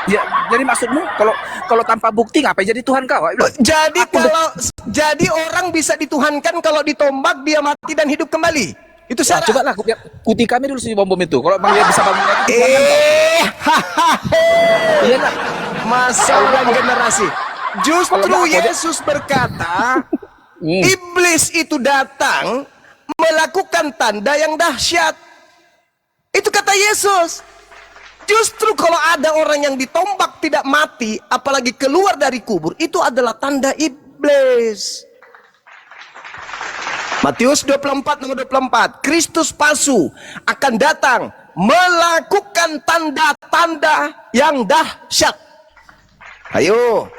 Ya, jadi maksudmu kalau tanpa bukti ngapain jadi Tuhan kau? Jadi orang bisa dituhankan kalau ditombak dia mati dan hidup kembali. Itu Ya, syarat. coba lah kuti kami dulu si bom itu. Kalau dia bisa bangun lagi Tuhan kau. Iya nak. Masalah generasi. Justru Yesus berkata, iblis itu datang melakukan tanda yang dahsyat. Itu kata Yesus. Justru kalau ada orang yang ditombak tidak mati, apalagi keluar dari kubur, itu adalah tanda iblis. Matius 24 nomor 24, Kristus palsu akan datang melakukan tanda-tanda yang dahsyat. Ayo,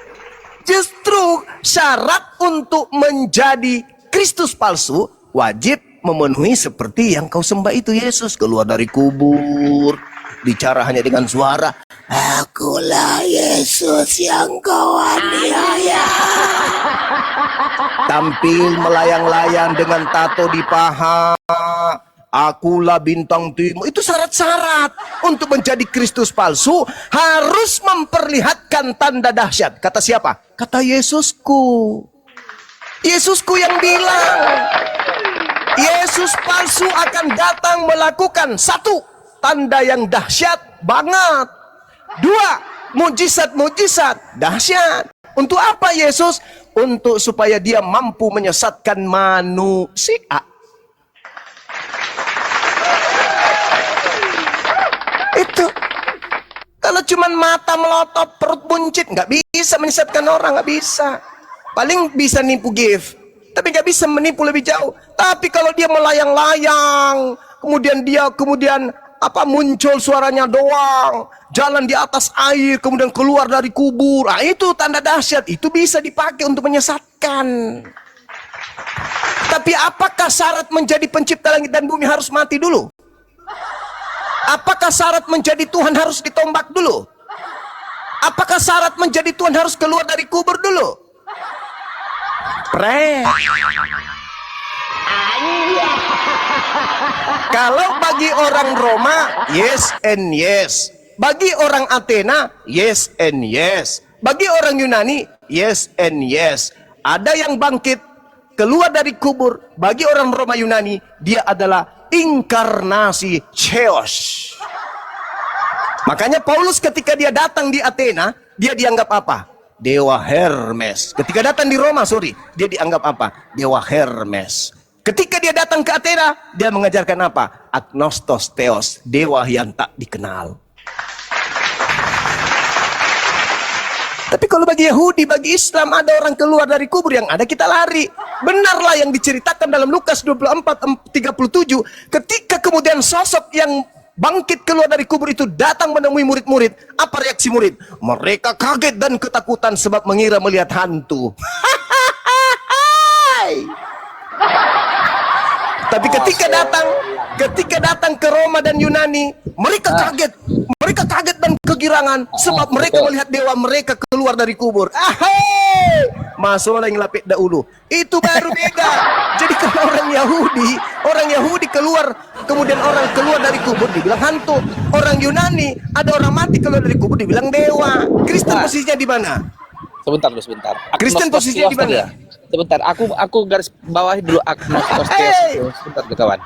justru syarat untuk menjadi Kristus palsu wajib memenuhi seperti yang kau sembah itu. Yesus keluar dari kubur, bicara hanya dengan suara, akulah Yesus yang kau aniaya. Tampil melayang-layang dengan tato di paha, akulah bintang timur. Itu syarat-syarat untuk menjadi Kristus palsu. Harus memperlihatkan tanda dahsyat. Kata siapa? Kata Yesusku. Yesusku yang bilang Yesus palsu akan datang melakukan satu, tanda yang dahsyat banget. Dua, mujizat-mujizat dahsyat. Untuk apa Yesus? Untuk supaya dia mampu menyesatkan manusia. Itu. Kalau cuman mata melotot, perut buncit, nggak bisa menyesatkan orang, nggak bisa. Paling bisa nipu gift, tapi nggak bisa menipu lebih jauh. Tapi kalau dia melayang-layang, kemudian muncul suaranya doang, jalan di atas air, kemudian keluar dari kubur, itu tanda dahsyat. Itu bisa dipakai untuk menyesatkan. Tapi apakah syarat menjadi pencipta langit dan bumi harus mati dulu? Apakah syarat menjadi Tuhan harus ditombak dulu? Apakah syarat menjadi Tuhan harus keluar dari kubur dulu? Kalau bagi orang Roma, yes and yes. Bagi orang Athena, yes and yes. Bagi orang Yunani, yes and yes. Ada yang bangkit keluar dari kubur. Bagi orang Roma Yunani, dia adalah inkarnasi Theos. Makanya Paulus ketika dia datang di Athena, dia dianggap apa? Dewa Hermes. Ketika datang di Roma, dia dianggap apa? Dewa Hermes. Ketika dia datang ke Athena, dia mengajarkan apa? Agnostos Theos, dewa yang tak dikenal. Tapi kalau bagi Yahudi, bagi Islam, ada orang keluar dari kubur, yang ada kita lari. Benarlah yang diceritakan dalam Lukas 24:37, ketika kemudian sosok yang bangkit keluar dari kubur itu datang menemui murid-murid. Apa reaksi murid? Mereka kaget dan ketakutan sebab mengira melihat hantu. Tapi ketika datang ke Roma dan Yunani, mereka kaget. Mereka kaget dan kegirangan sebab mereka melihat dewa mereka keluar dari kubur. Masuk yang lapik dahulu. Itu baru beda. Jadi kalau orang Yahudi keluar, kemudian orang keluar dari kubur dibilang hantu. Orang Yunani, ada orang mati keluar dari kubur dibilang dewa. Kristen posisinya di mana? Sebentar. Kristen posisinya di mana? Sebentar, aku garis bawahi dulu agnostos Theos. Sebentar kawan.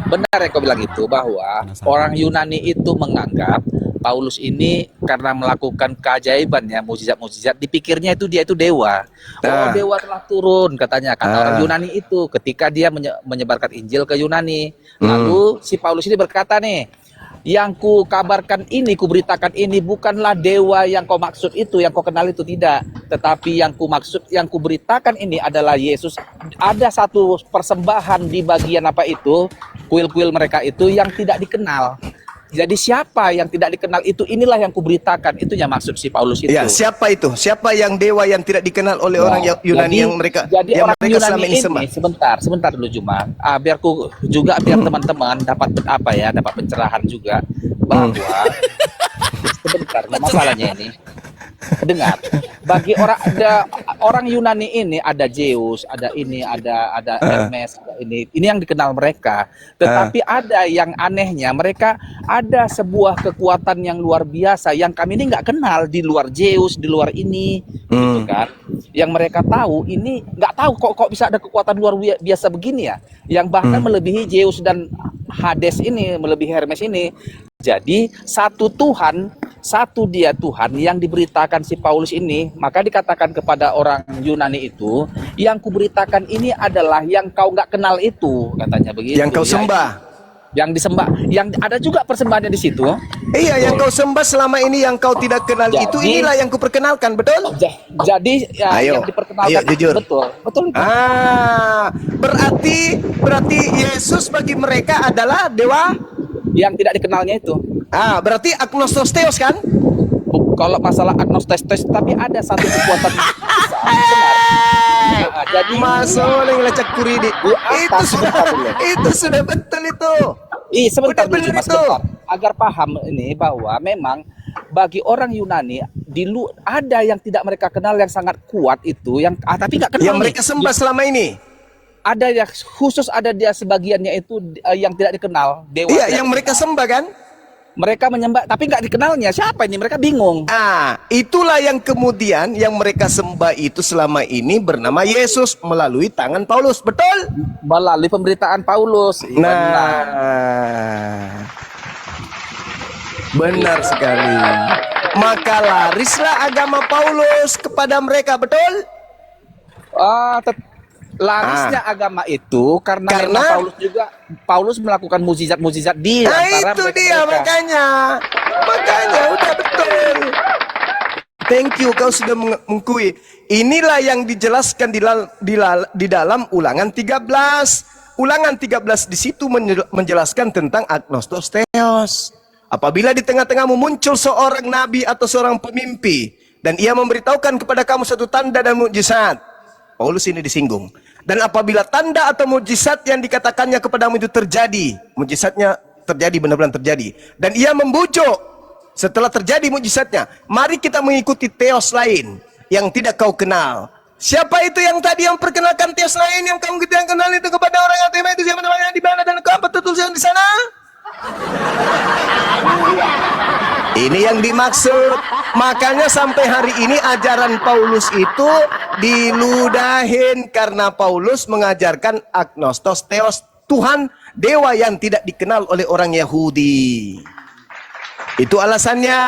Benar yang kau bilang itu, bahwa orang Yunani itu menganggap Paulus ini karena melakukan keajaiban ya, mukjizat-mukjizat, dipikirnya dia itu dewa. Oh, dewa telah turun katanya, kata orang Yunani itu ketika dia menyebarkan Injil ke Yunani. Lalu si Paulus ini berkata nih, yang ku kabarkan ini, ku beritakan ini bukanlah dewa yang kau maksud itu, yang kau kenal itu, tidak. Tetapi yang ku maksud, yang ku beritakan ini adalah Yesus. Ada satu persembahan di bagian kuil-kuil mereka itu yang tidak dikenal. Jadi siapa yang tidak dikenal itu, inilah yang kuberitakan. Itu yang maksud si Paulus itu. Ya, siapa itu? Siapa yang dewa yang tidak dikenal oleh orang Yunani yang mereka orang mereka Yunani selama ini sembah? Sebentar dulu Juma. Biar teman-teman dapat dapat pencerahan juga bahwa sebentar, masalahnya ini. Dengar, bagi orang orang Yunani ini ada Zeus, ada ini, ada Hermes, ada ini. Ini yang dikenal mereka. Tetapi ada yang anehnya, mereka ada sebuah kekuatan yang luar biasa yang kami ini nggak kenal di luar Zeus, di luar ini, gitu kan. Yang mereka tahu ini nggak tahu kok bisa ada kekuatan luar biasa begini ya, yang bahkan melebihi Zeus dan Hades ini, melebihi Hermes ini. Jadi satu Tuhan, satu dia Tuhan yang diberitakan si Paulus ini. Maka dikatakan kepada orang Yunani itu, yang kuberitakan ini adalah yang kau nggak kenal itu, katanya begitu. Yang kau sembah, yang disembah, yang ada juga persembahannya di situ. iya, yang kau sembah selama ini yang kau tidak kenal itu, inilah yang kuperkenalkan, betul? Jadi ya, Ayo, yang diperkenalkan jujur. betul. Berarti Yesus bagi mereka adalah dewa. Yang tidak dikenalnya itu. Berarti agnostos theos kan? Kalau masalah agnostis, tapi ada satu kekuatan yang besar, benar. Jadi Masoleng lecak kuridi. Itu sudah betul itu. Sebentar Udah dulu, bener Mas, itu. sebentar. Agar paham ini bahwa memang bagi orang Yunani ada yang tidak mereka kenal yang sangat kuat itu, yang tapi nggak kenal. Yang mereka sembah selama ini. Ada yang khusus, ada dia sebagiannya itu yang tidak dikenal, dewa. Iya, yang mereka sembah kan? Mereka menyembah tapi nggak dikenalnya siapa ini, mereka bingung. Itulah yang kemudian yang mereka sembah itu selama ini bernama Yesus melalui tangan Paulus, betul? Melalui pemberitaan Paulus. Benar sekali. Maka larislah agama Paulus kepada mereka, betul? Larisnya agama itu karena Paulus melakukan mukjizat-mukjizat di antara itu dia mereka. makanya udah betul. Thank you, kau sudah mengakui. Inilah yang dijelaskan di dalam Ulangan 13. Ulangan 13 di situ menjelaskan tentang agnostos theos. Apabila di tengah-tengahmu muncul seorang nabi atau seorang pemimpi dan ia memberitahukan kepada kamu satu tanda dan mukjizat, Paulus ini disinggung. Dan apabila tanda atau mukjizat yang dikatakannya kepadamu itu terjadi, mukjizatnya terjadi, benar-benar terjadi, dan ia membujuk setelah terjadi mukjizatnya, mari kita mengikuti theos lain yang tidak kau kenal. Siapa itu yang tadi yang perkenalkan theos lain yang kamu tidak kenal itu kepada orang yang terima itu? Siapa namanya, di mana dan apa tertulis di sana? Ini yang dimaksud. Makanya sampai hari ini ajaran Paulus itu diludahin karena Paulus mengajarkan agnostos theos, Tuhan dewa yang tidak dikenal oleh orang Yahudi. Itu alasannya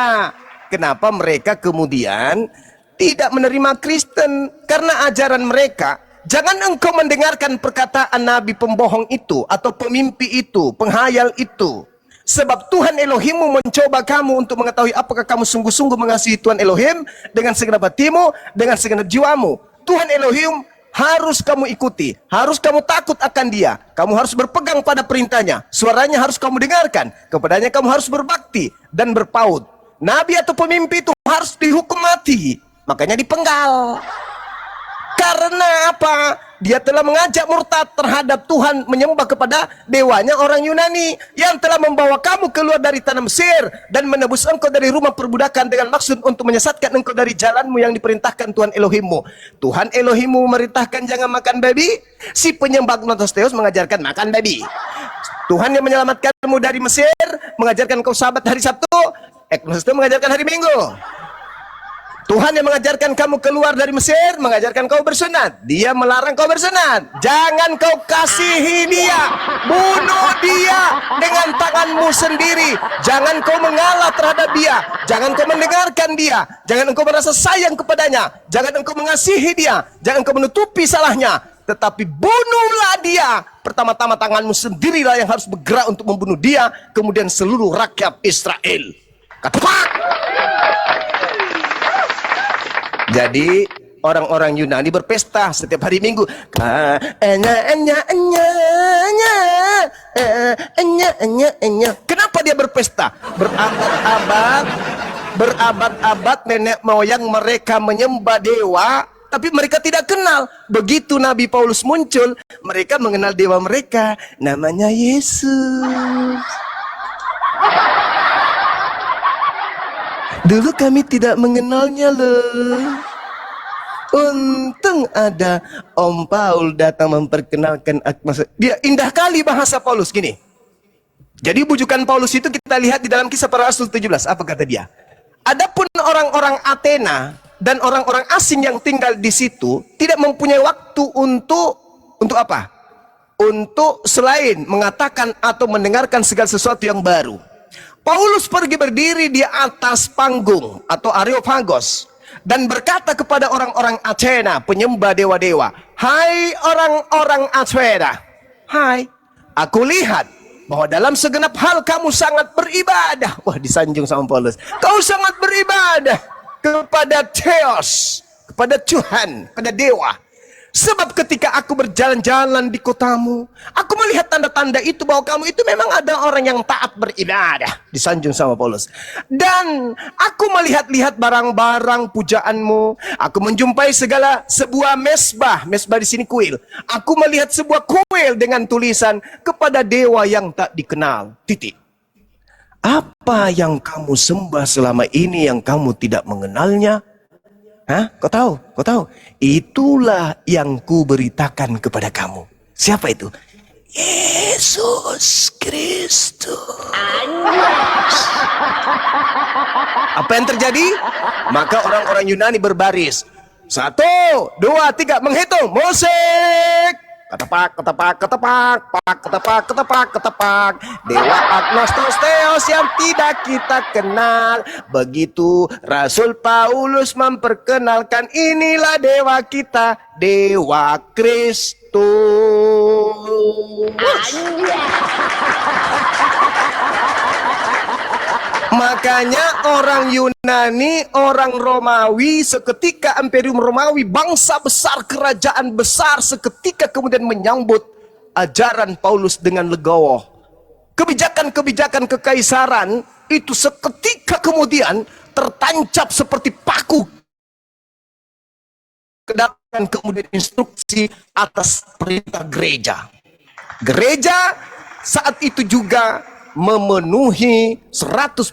kenapa mereka kemudian tidak menerima Kristen, karena ajaran mereka, jangan engkau mendengarkan perkataan nabi pembohong itu atau pemimpi itu, penghayal itu. Sebab Tuhan Elohimmu mencoba kamu untuk mengetahui apakah kamu sungguh-sungguh mengasihi Tuhan Elohim dengan segenap hatimu, dengan segenap jiwamu. Tuhan Elohim harus kamu ikuti, harus kamu takut akan dia, kamu harus berpegang pada perintahnya, suaranya harus kamu dengarkan, kepadanya kamu harus berbakti dan berpaut. Nabi atau pemimpi itu harus dihukum mati, makanya dipenggal. Karena apa? Dia telah mengajak murtad terhadap Tuhan, menyembah kepada dewanya orang Yunani yang telah membawa kamu keluar dari tanah Mesir dan menebus engkau dari rumah perbudakan dengan maksud untuk menyesatkan engkau dari jalanmu yang diperintahkan Tuhan Elohimmu. Tuhan Elohimmu memerintahkan jangan makan babi. Si penyembah agnostos theos mengajarkan makan babi. Tuhan yang menyelamatkanmu dari Mesir mengajarkan kau sabat hari Sabtu. Agnostos theos mengajarkan hari Minggu. Tuhan yang mengajarkan kamu keluar dari Mesir mengajarkan kau bersunat. Dia melarang kau bersunat. Jangan kau kasihi dia, bunuh dia dengan tanganmu sendiri. Jangan kau mengalah terhadap dia, jangan kau mendengarkan dia, jangan engkau merasa sayang kepadanya, jangan engkau mengasihi dia, jangan engkau menutupi salahnya, tetapi bunuhlah dia. Pertama-tama tanganmu sendirilah yang harus bergerak untuk membunuh dia, kemudian seluruh rakyat Israel. Ketepak. Jadi orang-orang Yunani berpesta setiap hari Minggu. Kenapa dia berpesta? Berabad-abad nenek moyang mereka menyembah dewa, tapi mereka tidak kenal. Begitu Nabi Paulus muncul, mereka mengenal dewa mereka, namanya Yesus. Dulu kami tidak mengenalnya loh. Untung ada Om Paul datang memperkenalkan atmosfer. Dia indah kali bahasa Paulus gini. Jadi bujukan Paulus itu kita lihat di dalam Kisah Para Rasul 17. Apa kata dia? Adapun orang-orang Athena dan orang-orang asing yang tinggal di situ tidak mempunyai waktu untuk apa? Untuk selain mengatakan atau mendengarkan segala sesuatu yang baru. Paulus pergi berdiri di atas panggung atau Areopagos dan berkata kepada orang-orang Athena, penyembah dewa-dewa, "Hai orang-orang Athena, hai, aku lihat bahwa dalam segenap hal kamu sangat beribadah." Wah, disanjung sama Paulus. Kau sangat beribadah kepada Theos, kepada Tuhan, kepada dewa. Sebab ketika aku berjalan-jalan di kotamu, aku melihat tanda-tanda itu bahwa kamu itu memang ada orang yang taat beribadah. Disanjung sama Paulus. Dan aku melihat-lihat barang-barang pujaanmu. Aku menjumpai sebuah mesbah. Mesbah di sini kuil. Aku melihat sebuah kuil dengan tulisan kepada dewa yang tak dikenal. Titik. Apa yang kamu sembah selama ini yang kamu tidak mengenalnya? Hah? Kau tahu? Kau tahu? Itulah yang ku beritakan kepada kamu. Siapa itu? Yesus Kristus. Apa yang terjadi? Maka orang-orang Yunani berbaris. 1, 2, 3, menghitung. Musik. Ketepak, ketepak, ketepak, pak, ketepak, ketepak, ketepak. Dewa Agnostos Theos yang tidak kita kenal. Begitu Rasul Paulus memperkenalkan, inilah dewa kita, Dewa Kristus. Makanya orang Yunani, orang Romawi, seketika Imperium Romawi, bangsa besar, kerajaan besar, seketika kemudian menyambut ajaran Paulus dengan legowo. Kebijakan-kebijakan kekaisaran itu seketika kemudian tertancap seperti paku. Kedatangan kemudian instruksi atas perintah gereja. Gereja saat itu juga memenuhi 100%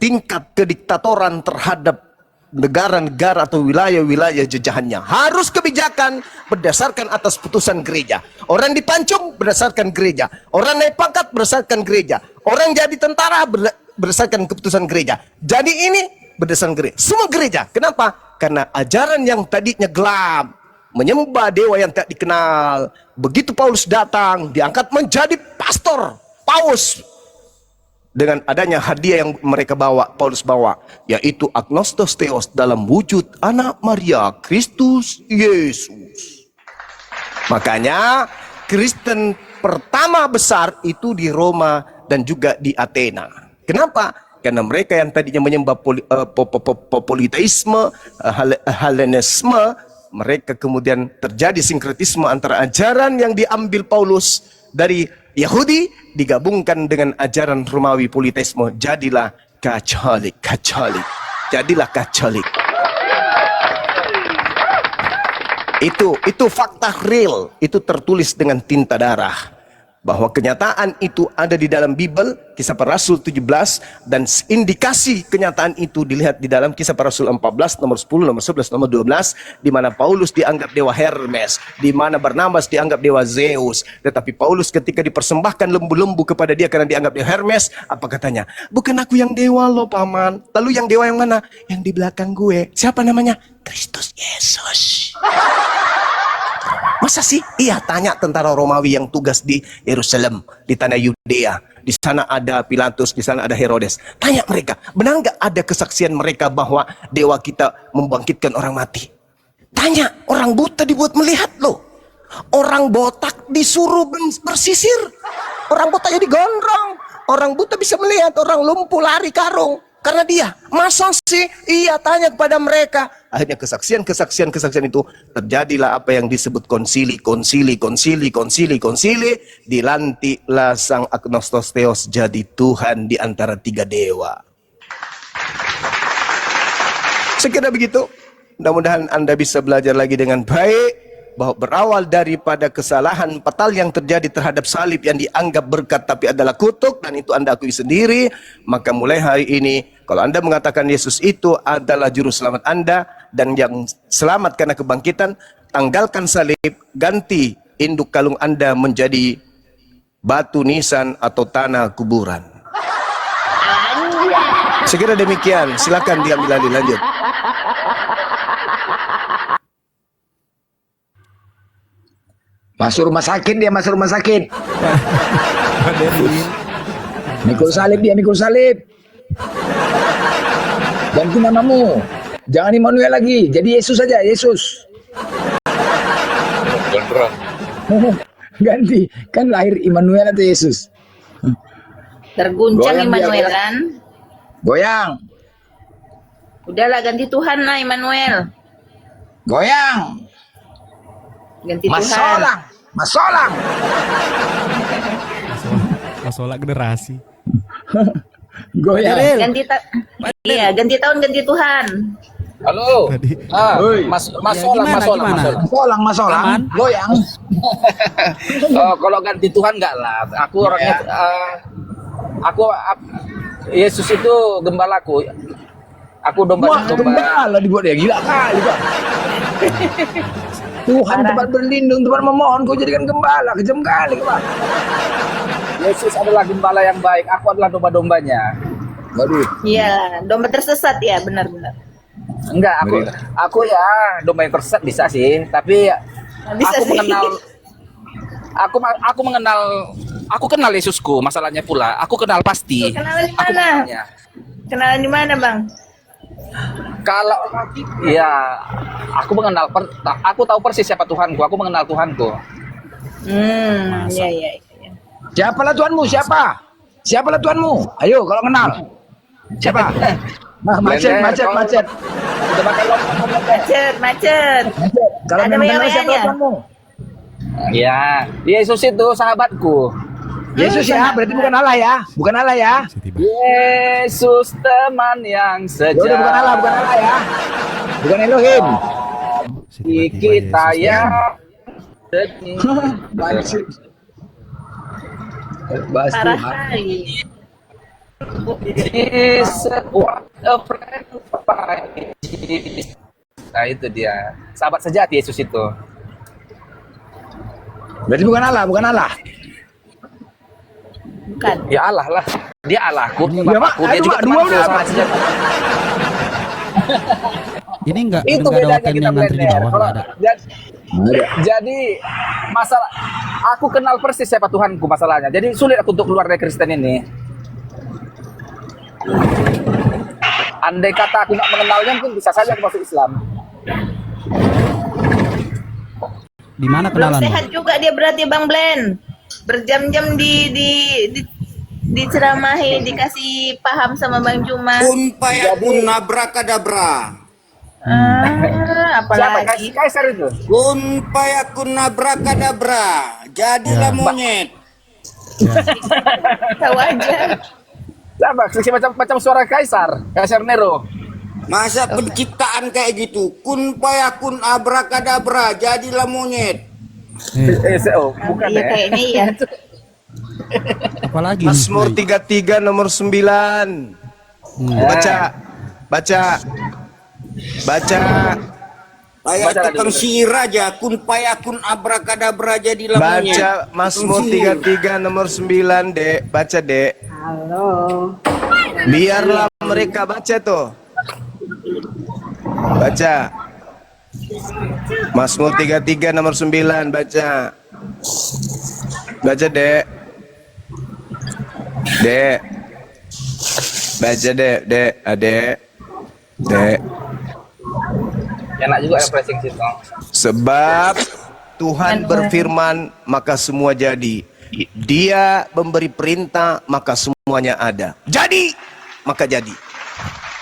tingkat kediktatoran terhadap negara-negara atau wilayah-wilayah jajahannya. Harus kebijakan berdasarkan atas putusan gereja. Orang dipancung berdasarkan gereja. Orang naik pangkat berdasarkan gereja. Orang jadi tentara berdasarkan keputusan gereja. Jadi ini berdasarkan gereja. Semua gereja. Kenapa? Karena ajaran yang tadinya gelap, menyembah dewa yang tak dikenal. Begitu Paulus datang, diangkat menjadi pastor, paus. Dengan adanya hadiah yang mereka bawa, Paulus bawa, yaitu Agnostos Theos dalam wujud anak Maria, Kristus Yesus. Makanya Kristen pertama besar itu di Roma dan juga di Athena. Kenapa? Karena mereka yang tadinya menyembah politeisme, Helenisme, mereka kemudian terjadi sinkretisme antara ajaran yang diambil Paulus dari Yahudi digabungkan dengan ajaran Romawi politeisme, jadilah Katolik. Jadilah Katolik. Itu fakta real, itu tertulis dengan tinta darah. Bahwa kenyataan itu ada di dalam Bible, Kisah Para Rasul 17, dan indikasi kenyataan itu dilihat di dalam Kisah Para Rasul 14, nomor 10, nomor 11, nomor 12, di mana Paulus dianggap dewa Hermes, di mana Barnabas dianggap dewa Zeus. Tetapi Paulus ketika dipersembahkan lembu-lembu kepada dia karena dianggap dewa Hermes, apa katanya? Bukan aku yang dewa loh paman. Lalu yang dewa yang mana? Yang di belakang gue. Siapa namanya? Kristus Yesus. Masa sih? Iya, tanya tentara Romawi yang tugas di Yerusalem, di tanah Yudea. Di sana ada Pilatus, di sana ada Herodes. Tanya mereka, benar nggak ada kesaksian mereka bahwa dewa kita membangkitkan orang mati? Tanya, orang buta dibuat melihat loh. Orang botak disuruh bersisir. Orang botak jadi gondrong. Orang buta bisa melihat, orang lumpuh lari karung. Karena dia, masa sih? Iya, tanya kepada mereka. Akhirnya kesaksian itu terjadilah apa yang disebut konsili. Dilantiklah sang Agnostos Theos jadi Tuhan di antara 3 dewa. Sekira begitu. Mudah-mudahan Anda bisa belajar lagi dengan baik. Bahwa berawal daripada kesalahan fatal yang terjadi terhadap salib yang dianggap berkat tapi adalah kutuk, dan itu Anda akui sendiri. Maka mulai hari ini Kalau Anda mengatakan Yesus itu adalah juru selamat Anda dan yang selamat karena kebangkitan, tanggalkan salib, ganti induk kalung Anda menjadi batu nisan atau tanah kuburan. Sekira demikian, silakan diambil alih, lanjut. Masuk rumah sakit dia, masuk rumah sakit. Mikul salib dia, mikul salib. Ganti namamu. Jangan Immanuel lagi, jadi Yesus saja, Yesus. Ganti, kan lahir Immanuel atau Yesus? Terguncang Goyang dia, Immanuel goyang. kan? Goyang, Udahlah ganti Tuhan lah Immanuel. goyang. Ganti Tuhan. Masolang, masolang. Masalah generasi. Goyang. Iya, ganti tahun ganti Tuhan. Halo. Tadi. Oi. Masolang, gimana, masolang, gimana? masolang. Masolang, masolang. Aman. Goyang. Oh, kalau ganti Tuhan enggak lah. Aku orangnya Yesus itu gembalaku. Aku Wah, domba. gembala dibuat dia, gila kali Pak. Tuhan tempat berlindung, tempat memohon, kau jadikan gembala, kejam kali Pak. Yesus adalah gembala yang baik. Aku adalah domba-dombanya. Waduh. Iya, domba tersesat ya, benar-benar. Enggak, aku ya domba yang tersesat bisa sih, tapi Bisa aku sih. aku kenal Yesusku. Masalahnya pula, aku kenal pasti. Kenalan di Aku mana? kenalnya. Kenalan di mana, Bang? Kalau ya, aku tahu persis siapa Tuhanku. Aku mengenal Tuhanku. Iya, iya, iya. Siapalah Tuhanmu? Siapa? Siapalah Tuhanmu? Ayo, kalau kenal. Siapa? Macet. Udah makan lontong belum, Teh? Macet, macet. Kalau Ada memang kenal WA-nya? siapa Tuhanmu? Ya, Yesus itu sahabatku. Yesus ya, berarti bukan Allah ya? Bukan Allah ya? Yesus teman yang Ya udah bukan Allah, bukan Allah ya? Bukan Elohim. kita ya. Bahas Parah Tuhan. kali. Jesus, what a friend of mine. Nah itu dia, sahabat sejati Yesus itu. Berarti bukan Allah, bukan Allah. Bukan. Ya Allah lah, dia Allahku, dia Ya, Mak. Bapakku, dia Aduh, juga Mak, dua temanku, udah, sahabat Mak. sejati. Ini enggak Itu ada bedanya wakil kita yang ngantri di blender. bawah, Kalau enggak ada. jadi masalah, aku kenal persis siapa Tuhanku masalahnya. Jadi sulit aku untuk keluar dari Kristen ini. Andai kata aku nggak mengenalnya, mungkin bisa saja aku masuk Islam. Di mana Belum kenalan? sehat juga dia berarti Bang Blen. Berjam-jam diceramahi, dikasih paham sama Bang Juma. Kun payakun abrakadabra. Siapa? Apalagi Kaisar itu? Kun payakun abrakadabra. Jadilah monyet. tahu aja. Siapa? Macam suara Kaisar Nero. Masa penciptaan kayak gitu? Kun payakun abrakadabra. Jadilah monyet. Bukan Iya ya? kayaknya iya. Apalagi Mazmur 33 nomor 9. Baca. Kayak Baca tukang dulu. sihir aja. Kun payakun abrakadabra. Jadilah monyet. Baca Mazmur 33 nomor 9, Dek. Baca, Dek. Halo. Biarlah mereka baca tuh. Baca. Mazmur 33 nomor 9, baca. Baca, Dek. Dek. Baca, Dek. Dek, Adek. Dek. Enak juga ya pressing situ. Sebab Tuhan berfirman, maka semua jadi. Dia memberi perintah, maka semuanya ada. Jadi, maka jadi.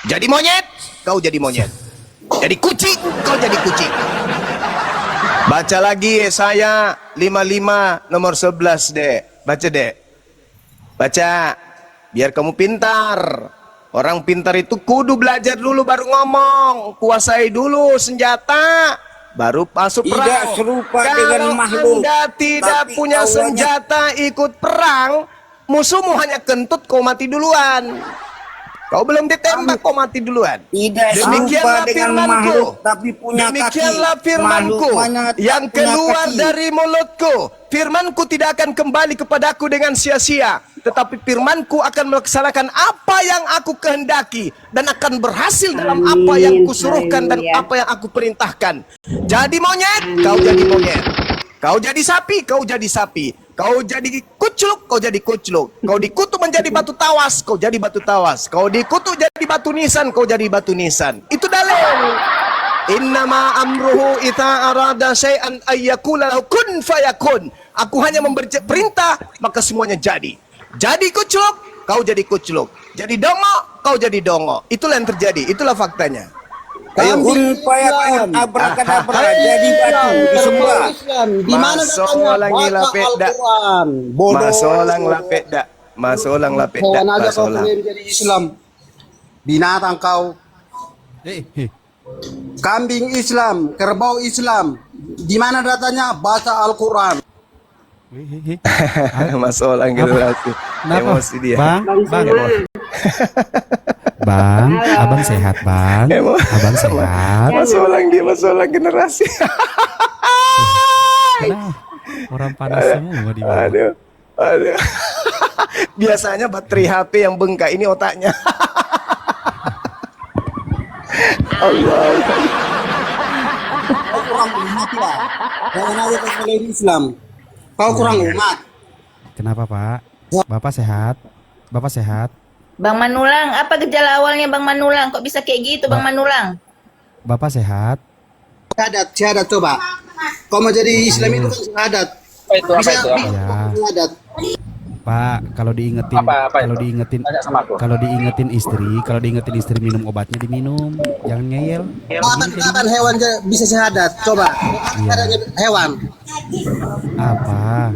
Jadi monyet, kau jadi monyet. Jadi kucing, kau jadi kucing. Baca lagi Yesaya 55 nomor 11, Dek. Baca, Dek. Baca, biar kamu pintar. Orang pintar itu kudu belajar dulu baru ngomong. Kuasai dulu senjata, baru masuk Tidak perang. serupa Kalau dengan makhluk, Anda tidak tapi punya Allahnya- senjata ikut perang, musuhmu hanya kentut, kau mati duluan. Kau belum ditembak, kau mati duluan. Tidak Demikianlah serupa dengan firmanku. makhluk tapi punya kaki. Demikianlah firmanku Makhluk mana tak yang punya keluar kaki. dari mulutku. Firmanku tidak akan kembali kepadaku dengan sia-sia, tetapi firmanku akan melaksanakan apa yang aku kehendaki dan akan berhasil dalam apa yang kusuruhkan dan Haleluya. apa yang aku perintahkan. Jadi monyet, kau jadi monyet. Kau jadi sapi, kau jadi sapi. Kau jadi kucluk, kau jadi kucluk. Kau dikutuk menjadi batu tawas, kau jadi batu tawas. Kau dikutuk jadi batu nisan, kau jadi batu nisan. Itu dalil. Innama amruhu ita arada syai'an ayyakula lahu kun fayakun. Aku hanya memberi perintah, maka semuanya jadi. Jadi kucluk, kau jadi kucluk. Jadi dongo, kau jadi dongo. Itulah yang terjadi, itulah faktanya. Kun fayakun abrakadabra jadi batu disembah. Di mana Masolang katanya baca lapeda. Al-Quran? Bodoh. Masolang lapeda. Masolang lapeda. Hewan aja kau Masolang. klaim jadi Islam. Binatang kau. Kambing Islam, kerbau Islam. Di mana datanya? Baca Al-Quran. Masolang generasi. Kenapa? Emosi dia. Bang, bang, abang sehat bang, abang sehat. Masolang dia, masolang generasi. Kenapa? Orang panas semua di mana? Aduh, aduh. Biasanya baterai HP yang bengkak, ini otaknya. Allah. Kau kurang umat lah. Jangan aja kau klaim Islam. Kau kurang umat. Kenapa Pak? Bapak sehat? Bapak sehat? Bang Manulang, apa gejala awalnya Bang Manulang? Kok bisa kayak gitu Bang Manulang? Bapak sehat? Syahadat coba. Kau mau jadi Islam itu kan syahadat. Apa itu? Ya. Syahadat. Pak, kalau diingetin, Apa kalau itu? diingetin, Tanya sama aku. kalau diingetin istri minum obatnya diminum, jangan ngeyel. Kapan hewan bisa syahadat? Coba. Adanya hewan. Apa?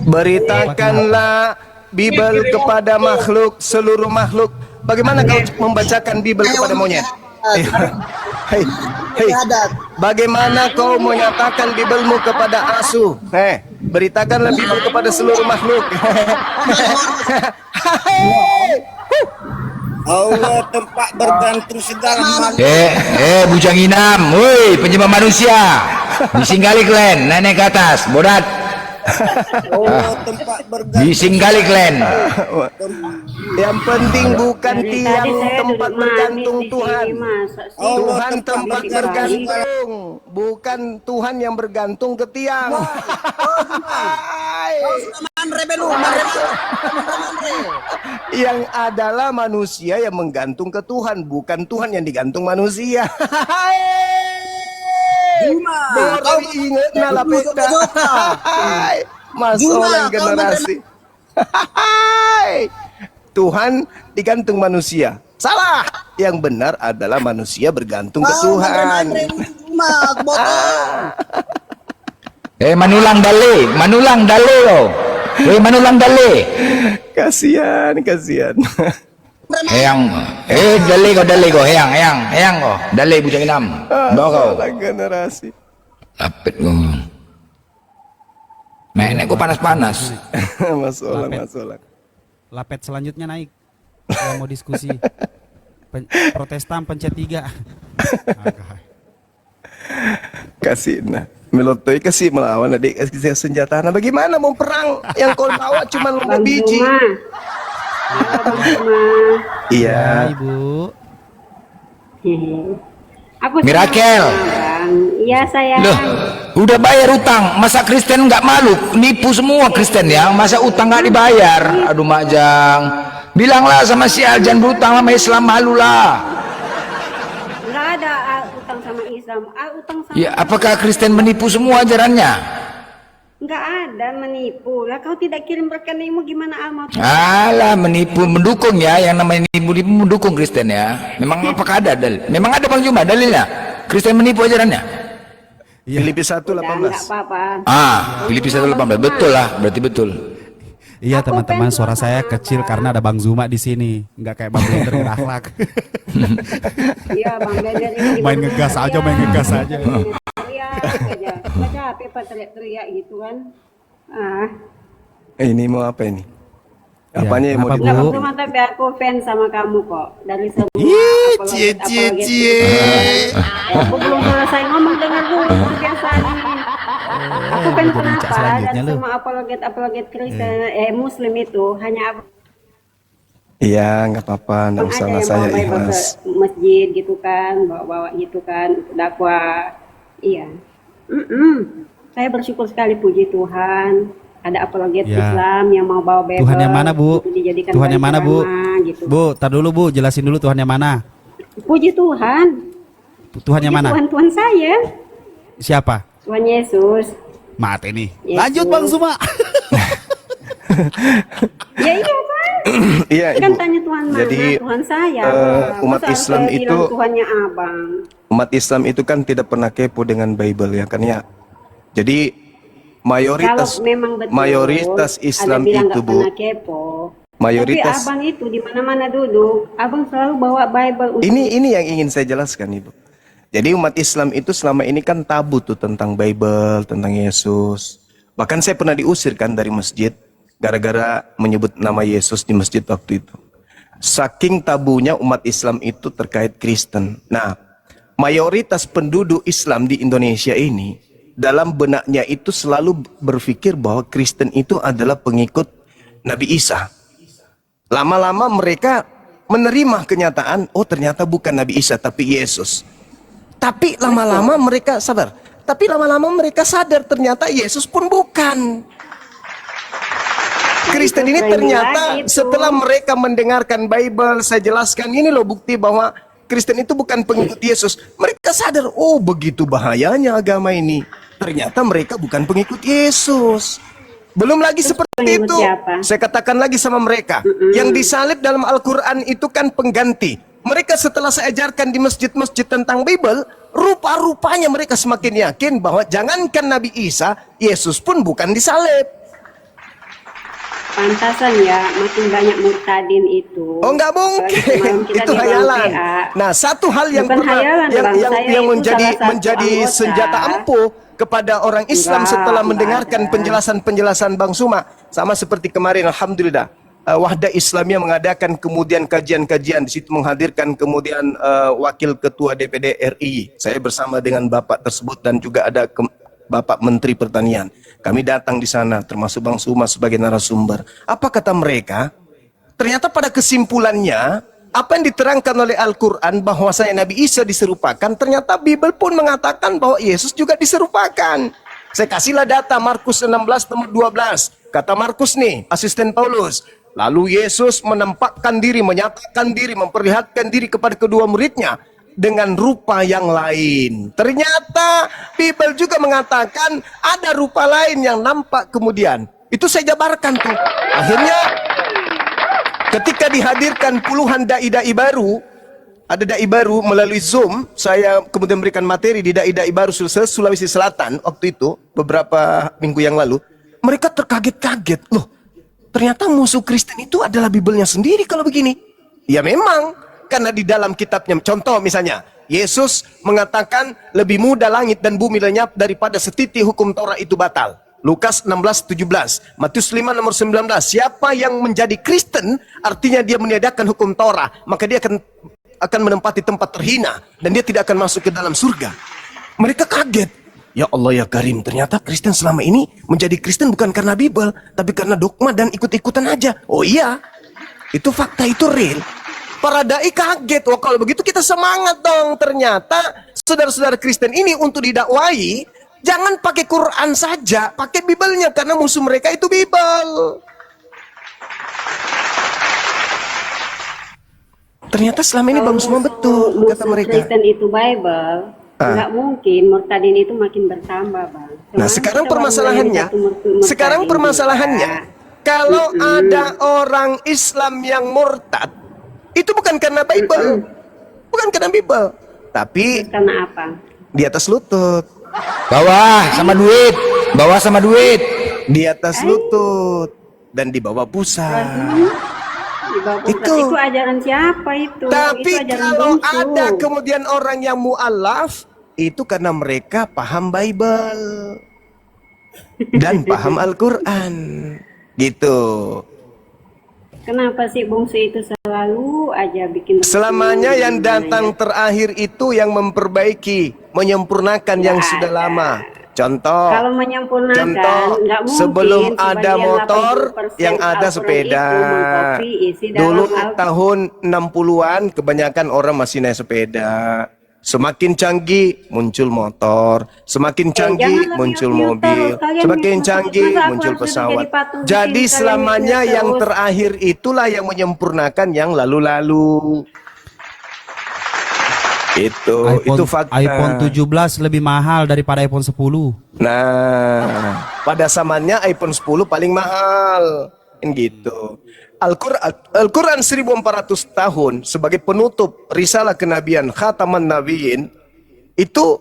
Beritakanlah Bible kepada makhluk, seluruh makhluk. Bagaimana kau membacakan Bible kepada monyet? Hei, hei, Syahadat. bagaimana kau menyatakan Biblemu kepada asu? Beritakanlah Bible kepada seluruh makhluk. Allah tempat bergantung segala makhluk. Bujang Inam, woi penyembah manusia. Bising kali kalian, naik ke atas, bodat. Allah tempat bergantung. Bising kali kalian. Yang penting bukan tiang tempat bergantung Tuhan. Tuhan tempat bergantung, bukan Tuhan yang bergantung ke tiang. Yang adalah manusia yang menggantung ke Tuhan, bukan Tuhan yang digantung manusia. Baru ingat nalapeta. Masalah generasi. Tuhan digantung manusia. Salah. Yang benar adalah manusia bergantung ke Tuhan. Manulang dale lo. Manulang dale. Kasihan, kasihan. Dale ko, heyang ko. Dale Bujang Inam. Bawa kau. Masalah generasi. Lapit ko. Nenek ko panas-panas. Masalah. Lapet selanjutnya naik. Yang mau diskusi. Protestan pencet 3. Kasih nah. Melotoi kasih melawan adik kasih senjata. Nah, bagaimana mau perang yang kau bawa cuma 5 biji? Iya. Ibu. Aku Mirakel. Iya sayang. Loh, udah bayar utang. Masa Kristen nggak malu? Nipu semua Kristen ya. Masa utang nggak dibayar? Aduh Majang. Bilanglah sama si Aljan berutang sama Islam, malu lah. Nggak ada utang sama Islam. Utang sama Ya, apakah Kristen menipu semua ajarannya? nggak ada menipu. Lah kau tidak kirim rekeningmu gimana Alma? Alah, menipu, mendukung ya. Yang namanya nipu mendukung Kristen ya. Memang apakah ada dalil? Memang ada Bang Juma dalilnya. Kristen menipu ajarannya. Filipi 1:18. Nggak apa-apa. Filipi 1:18. Betul lah, berarti betul. Iya teman-teman, suara saya kecil karena ada Bang Zuma di sini. Nggak kayak Bang Blender berakhlak. Iya Bang Blender ini Main ngegas aja, main ngegas aja. Teriak aja. Nggak capek pak teriak-teriak gitu kan. Ini mau apa ini? Apanya yang mau kenapa, dibilang? Bu? Cuma tapi aku fans sama kamu kok. Dari semua Cie, apologet- cie, apologet cie. Kristen. Aku belum selesai ngomong, dengar dulu kebiasaan. Aku fans jadi cak kenapa? selanjutnya Dan lu. semua apologet Kristen, Muslim itu hanya abang Iya, nggak apa-apa, nggak aja usah lah, yang saya bawa Bible ikhlas. ke masjid gitu kan, bawa-bawa gitu kan, dakwah. Iya. Saya bersyukur sekali, puji Tuhan. Ada apologet Ya. Islam yang mau bawa Bible. Tuhan yang mana, Bu? untuk dijadikan Tuhan yang bahan mana, Bu? ceramah, Gitu. Bu, tar dulu Bu, jelasin dulu Tuhan yang mana? Puji Tuhan. Tuhan yang mana? Tuhan saya, Siapa? Tuhan Yesus. Mati nih. Yesus. Lanjut Bang Suma. Ya iya kan? Iya, Kan Ibu. tanya Tuhan mana? Jadi, Tuhan saya. umat Masa Islam saya bilang itu- Tuhannya abang. Umat Islam itu kan tidak pernah kepo dengan Bible ya kan ya. Jadi mayoritas Kalau memang betul mayoritas Islam ada bilang itu, nggak Bu, pernah kepo. mayoritas Tapi abang itu di mana-mana duduk, abang selalu bawa Bible untuk ini yang ingin saya jelaskan, Ibu. Jadi umat Islam itu selama ini kan tabu tuh tentang Bible, tentang Yesus. Bahkan saya pernah diusir kan dari masjid gara-gara menyebut nama Yesus di masjid waktu itu. Saking tabunya umat Islam itu terkait Kristen. Nah, mayoritas penduduk Islam di Indonesia ini dalam benaknya itu selalu berpikir bahwa Kristen itu adalah pengikut Nabi Isa. Lama-lama mereka menerima kenyataan, oh ternyata bukan Nabi Isa tapi Yesus. Tapi lama-lama mereka sabar. Tapi lama-lama mereka sadar ternyata Yesus pun bukan. Kristen ini ternyata setelah mereka mendengarkan Bible, saya jelaskan ini loh bukti bahwa Kristen itu bukan pengikut Yesus. Mereka sadar, oh begitu bahayanya agama ini. Ternyata mereka bukan pengikut Yesus. Belum lagi seperti pengikut itu. siapa? Saya katakan lagi sama mereka, yang disalib dalam Al-Quran itu kan pengganti. Mereka setelah saya ajarkan di masjid-masjid tentang Bible, rupa-rupanya mereka semakin yakin bahwa jangankan Nabi Isa, Yesus pun bukan disalib. pantasan ya, makin banyak murtadin itu. Oh nggak Apalagi semalam mungkin, kita itu di ruang hayalan. PA. Nah satu hal yang Bukan pernah hayalan, Bang. Saya yang itu menjadi salah satu menjadi anggota. senjata ampuh kepada orang Islam Enggak, setelah enggak mendengarkan ada. penjelasan-penjelasan Bang Suma, sama seperti kemarin alhamdulillah Wahda Islamiyah mengadakan kemudian kajian-kajian, di situ menghadirkan kemudian wakil ketua DPD RI, saya bersama dengan bapak tersebut dan juga ada Bapak Menteri Pertanian. Kami datang di sana termasuk Bang Suma sebagai narasumber. Apa kata mereka? Ternyata pada kesimpulannya apa yang diterangkan oleh Al-Quran bahwasanya Nabi Isa diserupakan, ternyata Bible pun mengatakan bahwa Yesus juga diserupakan. Saya kasihlah data Markus 16 nomor 12. Kata Markus nih, asisten Paulus. Lalu Yesus menampakkan diri, menyatakan diri, memperlihatkan diri kepada kedua muridnya dengan rupa yang lain. Ternyata Bible juga mengatakan ada rupa lain yang nampak kemudian. Itu saya jabarkan tuh. Akhirnya ketika dihadirkan puluhan dai-dai baru, ada dai baru melalui Zoom, saya kemudian memberikan materi di dai-dai baru Sulawesi Selatan waktu itu, beberapa minggu yang lalu. Mereka terkaget-kaget, loh ternyata musuh Kristen itu adalah Biblenya sendiri kalau begini. Ya memang, karena di dalam kitabnya, contoh misalnya, Yesus mengatakan lebih mudah langit dan bumi lenyap daripada setitik hukum Taurat itu batal. Lukas 16:17, Matius 5 nomor 19. Siapa yang menjadi Kristen artinya dia meniadakan hukum Taurat, maka dia akan menempati tempat terhina dan dia tidak akan masuk ke dalam surga. Mereka kaget. Ya Allah ya Karim, ternyata Kristen selama ini menjadi Kristen bukan karena Bible, tapi karena dogma dan ikut-ikutan aja. Oh iya, itu fakta, itu real. Para dai kaget, wah kalau begitu kita semangat dong. Ternyata saudara-saudara Kristen ini untuk didakwai, jangan pakai Quran saja, pakai Biblenya, karena musuh mereka itu Bible. Ternyata selama ini Bang semua betul, kata mereka. Kristen itu Bible, nggak mungkin murtadin itu makin bertambah, Bang. Nah sekarang permasalahannya, kalau ada orang Islam yang murtad, itu bukan karena Bible, bukan karena Bible, tapi Karena apa? di atas lutut, Bawah sama duit, bawah sama duit. di atas lutut, dan di bawah pusat. Di bawah pusat. Itu. Itu ajaran siapa itu? Tapi Itu ajaran kalau bungsu. ada kemudian orang yang mu'alaf, itu karena mereka paham Bible dan paham Al-Quran, gitu. Kenapa sih bungsu itu selalu aja bikin Selamanya yang datang terakhir itu yang memperbaiki, menyempurnakan yang sudah lama. Contoh, Kalau menyempurnakan, nggak mungkin sebelum ada sebagian motor, 80% yang ada Al-Quran sepeda. itu mengkopi isi dalam Dulu Al-Quran. tahun 60-an kebanyakan orang masih naik sepeda. Semakin canggih muncul motor, semakin canggih jangan muncul lebih mobil, filter. Kalian semakin masa canggih aku muncul harus pesawat. jadi patung Jadi bikin kalian selamanya mikir yang terus. terakhir itulah yang menyempurnakan yang lalu-lalu. Itu fakta. iPhone 17 lebih mahal daripada iPhone 10. Nah, pada zamannya iPhone 10 paling mahal. Kan gitu. Al-Quran 1400 tahun sebagai penutup risalah kenabian khataman nabiyin, itu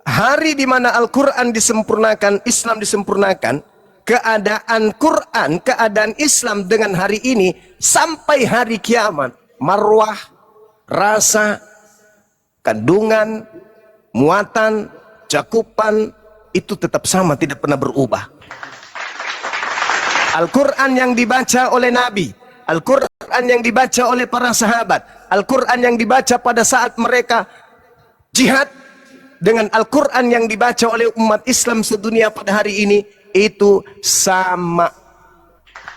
hari di mana Al-Quran disempurnakan, Islam disempurnakan, keadaan Quran, keadaan Islam dengan hari ini sampai hari kiamat, marwah, rasa, kandungan, muatan, cakupan itu tetap sama, tidak pernah berubah. Al-Quran yang dibaca oleh Nabi, Al-Quran yang dibaca oleh para sahabat, Al-Quran yang dibaca pada saat mereka jihad, dengan Al-Quran yang dibaca oleh umat Islam sedunia pada hari ini, itu sama.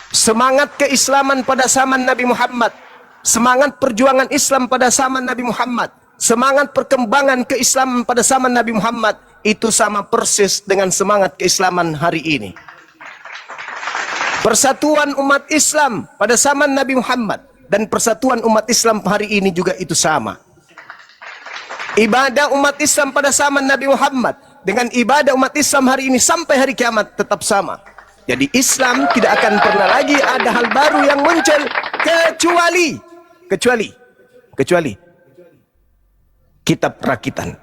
Semangat keislaman pada zaman Nabi Muhammad, semangat perjuangan Islam pada zaman Nabi Muhammad, semangat perkembangan keislaman pada zaman Nabi Muhammad, itu sama persis dengan semangat keislaman hari ini. Persatuan umat Islam pada zaman Nabi Muhammad dan persatuan umat Islam hari ini juga itu sama. Ibadah umat Islam pada zaman Nabi Muhammad dengan ibadah umat Islam hari ini sampai hari kiamat tetap sama. Jadi Islam tidak akan pernah lagi ada hal baru yang muncul kecuali kitab rakitan.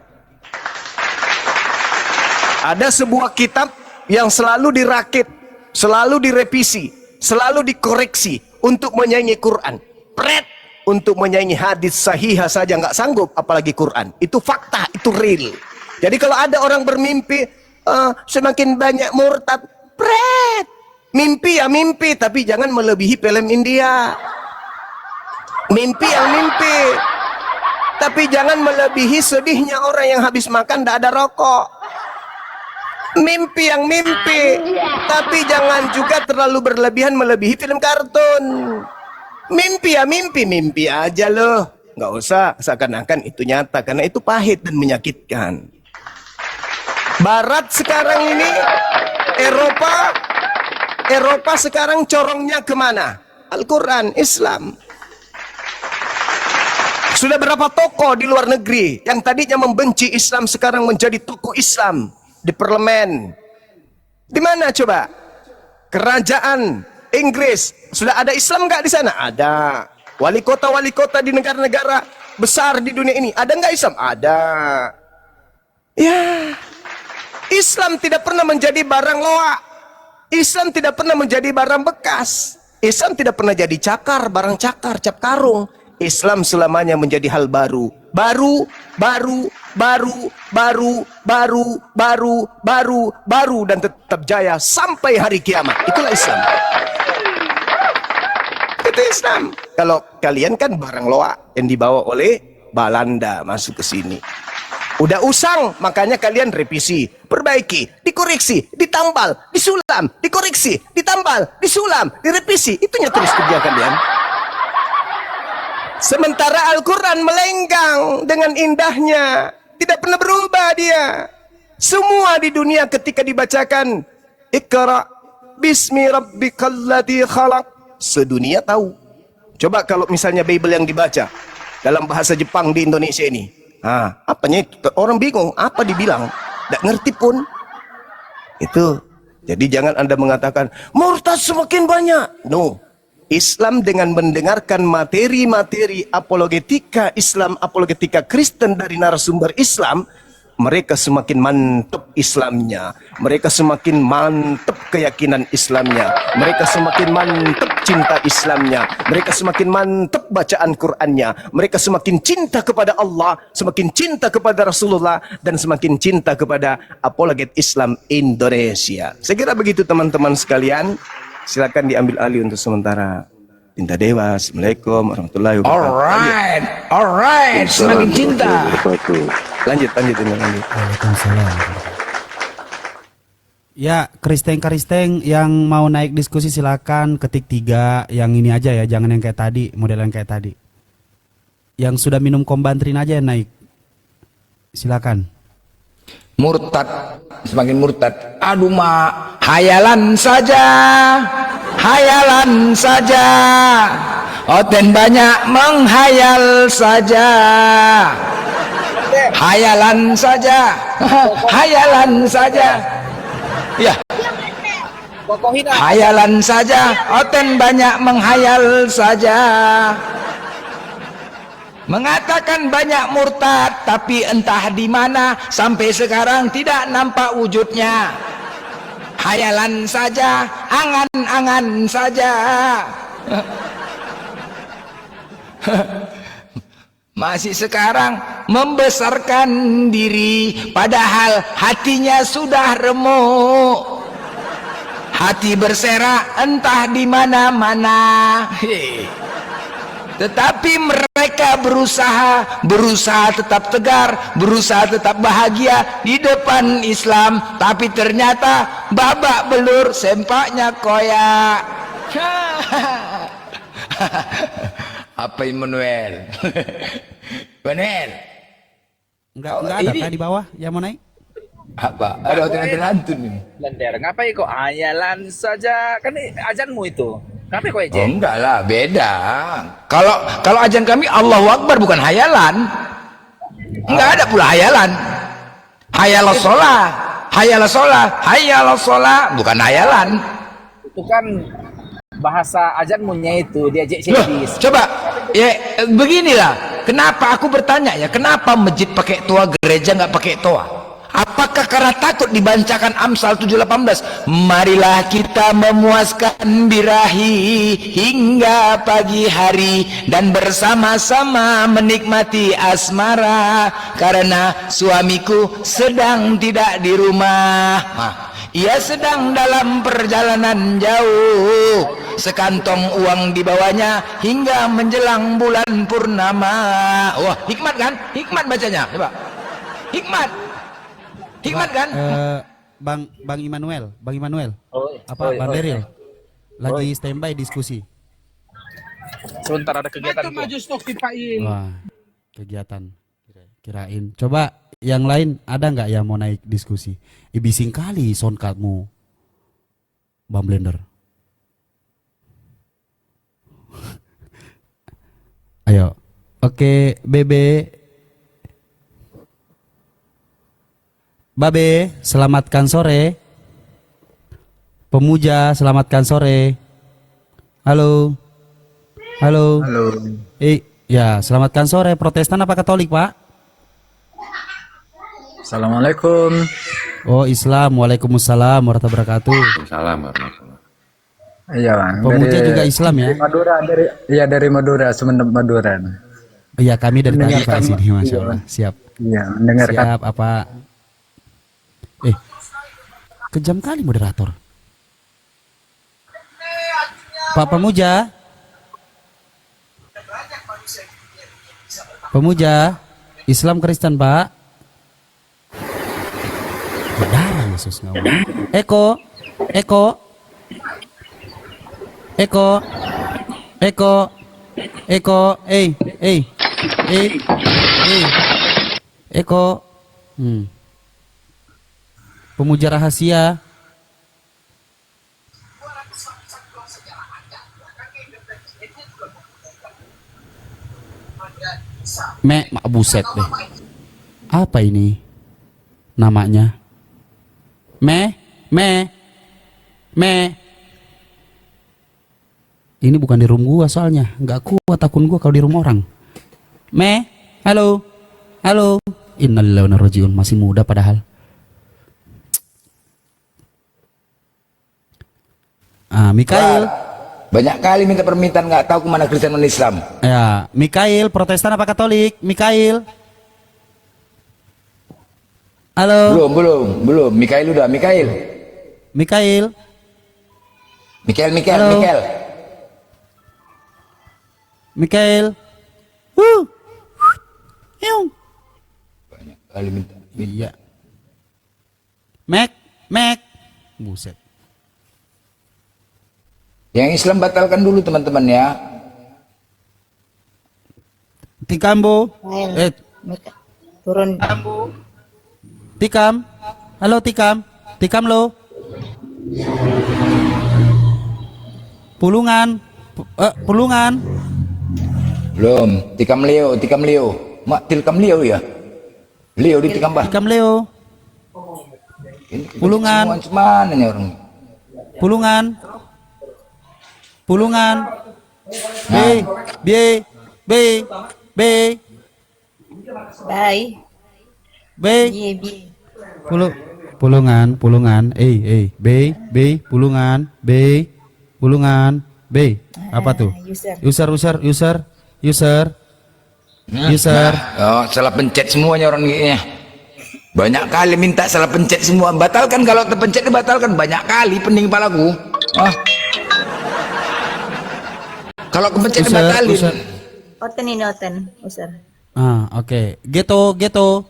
Ada sebuah kitab yang selalu dirakit, selalu direvisi, selalu dikoreksi untuk menyaingi Quran. Untuk menyaingi hadis sahih saja nggak sanggup, apalagi Quran. Itu fakta, itu real. Jadi kalau ada orang bermimpi semakin banyak murtad, mimpi ya mimpi, tapi jangan melebihi film India. Mimpi yang mimpi, tapi jangan melebihi sedihnya orang yang habis makan tidak ada rokok. Mimpi yang mimpi, tapi jangan juga terlalu berlebihan melebihi film kartun. Mimpi ya mimpi, mimpi aja loh. Nggak usah seakan-akan itu nyata, karena itu pahit dan menyakitkan. Barat sekarang ini, Eropa sekarang corongnya kemana? Al-Quran, Islam. Sudah berapa tokoh di luar negeri yang tadinya membenci Islam sekarang menjadi tokoh Islam di parlemen? Di mana coba? Kerajaan Inggris sudah ada Islam nggak di sana? Ada. Wali kota di negara-negara besar di dunia ini ada nggak Islam? Ada. Ya, Islam tidak pernah menjadi barang loak. Islam tidak pernah menjadi barang bekas. Islam tidak pernah jadi cakar, barang cakar, cap karung. Islam selamanya menjadi hal baru, baru dan tetap jaya sampai hari kiamat. Itulah Islam. Itu Islam. Kalau kalian kan barang loak yang dibawa oleh Belanda masuk ke sini. Udah usang, makanya kalian revisi, perbaiki, dikoreksi, ditambal, disulam, dikoreksi, ditambal, disulam, direvisi. Itunya terus kerja kalian. Sementara Al-Quran melenggang dengan indahnya, tidak pernah berubah dia. Semua di dunia ketika dibacakan Iqra bismi rabbikal ladzi khalaq, sedunia tahu. Coba kalau misalnya Bible yang dibaca dalam bahasa Jepang di Indonesia ini, apanya itu? Orang bingung, apa dibilang? Tidak ngerti pun. Itu. Jadi jangan Anda mengatakan murtad semakin banyak. No. Islam dengan mendengarkan materi-materi apologetika Islam, apologetika Kristen dari narasumber Islam, mereka semakin mantap Islamnya, mereka semakin mantap keyakinan Islamnya, mereka semakin mantap cinta Islamnya, mereka semakin mantap bacaan Qur'annya, mereka semakin cinta kepada Allah, semakin cinta kepada Rasulullah, dan semakin cinta kepada apologet Islam Indonesia. Saya kira begitu teman-teman sekalian. Silakan diambil alih untuk sementara. Cinta Dewa. Assalamualaikum warahmatullahi wabarakatuh. Alright, semakin cinta. Lanjut ini lanjut. Waalaikumsalam. Ya, Kristeng yang mau naik diskusi silakan ketik 3 yang ini aja ya, jangan yang kayak tadi, model yang kayak tadi. Yang sudah minum kombantrin aja yang naik. Silakan. Murtad, semakin murtad. Aduh mak, hayalan saja, hayalan saja. Oten banyak menghayal saja. Hayalan saja, hayalan saja. Ya, hayalan saja, Oten banyak menghayal saja. Mengatakan banyak murtad, tapi entah di mana sampai sekarang tidak nampak wujudnya. Hayalan saja, angan-angan saja. Masih sekarang membesarkan diri, padahal hatinya sudah remuk. Hati berserak entah di mana-mana. Tetapi mereka berusaha tetap tegar, berusaha tetap bahagia di depan Islam, tapi ternyata babak belur, sempaknya koyak. Apa Immanuel? Bener. Enggak ada ini- kah di bawah yang mau naik? Apa? Ada hotel lantun ini. Lender, ngapain kok hayalan saja? Kan ini ajanmu itu. Ngapain kok Oh, ejek? enggak lah, beda. Kalau ajan kami Allahu Akbar, bukan hayalan. Enggak ada pula hayalan. Hayalah sholah, hayalah sholah, hayalah sholah, bukan hayalan. Itu kan bahasa ajanmu itu diajak Loh, sedis. coba ya beginilah. Kenapa aku bertanya ya? Kenapa masjid pakai toa, gereja nggak pakai toa? Apakah karena takut dibacakan Amsal 7:18? Marilah kita memuaskan birahi hingga pagi hari dan bersama-sama menikmati asmara karena suamiku sedang tidak di rumah. Ia sedang dalam perjalanan jauh. Sekantong uang dibawanya hingga menjelang bulan purnama. Wah, hikmat kan? Hikmat bacanya. Coba. Hikmat kan? Bang Immanuel. Oh, Apa Bang oh, Deril? Lagi standby diskusi. Sebentar ada kegiatan. Wah, kegiatan. Kirain. Coba yang lain ada nggak yang mau naik diskusi? Bising kali soundcardmu, Bang Blender. Ayo. Oke, Bebe. Babe, selamatkan sore. Pemuja, selamatkan sore. Halo. Halo. Ya, selamatkan sore. Protestan apa Katolik, Pak? Assalamualaikum. Oh, Islam. Waalaikumsalam warahmatullahi wabarakatuh. Salam warahmatullahi. Iya, Bang. Pemuja juga Islam ya? Madura, dari Madura, Sumeneb Madura. Iya, kami dari tadi Pak Mendengarkan, sini, Masya iya. Allah. Siap. Iya, mendengarkan. Siap, apa? Kejam kali moderator. Pak Pemuja. Pemuja, Islam Kristen, Pak. Darah Yesus ngomong. Eko. Eko. Pemuja rahasia. Buset deh. Apa ini namanya? Ini bukan di room gua soalnya. Nggak kuat akun gua kalau di room orang. Halo. Innalillahi wa inna ilaihi raji'un. Masih muda padahal. Mikael. Banyak kali minta permintaan, nggak tahu kemana Kristen dan Islam. Ya, Mikael, Protestan apa Katolik? Mikael. Halo. Belum. Mikael udah, Mikael. Halo. Mikael. Yung. Kali minta. Iya. Mek. Buset. Yang Islam batalkan dulu teman-teman ya. Tikambo. Ayo. Turun. Tikam. Halo Tikam. Tikam lo. Pulungan. Pulungan. Belum. Tikam Leo. Mak tilkam Leo ya. Leo ditikam bah. Tikam Leo. Pulungan. Mana nih orang? Pulungan. B. Bye. B. Biye. Pulungan. B. Pulungan. B. Apa tuh? User. Oh, salah pencet semuanya orang ini. Banyak kali minta salah pencet semua. Batalkan, kalau terpencet dibatalkan banyak kali pening kepalaku. Kalau kepencet dibatalin. Oten ini oten, User. Oke. Geto. Geto.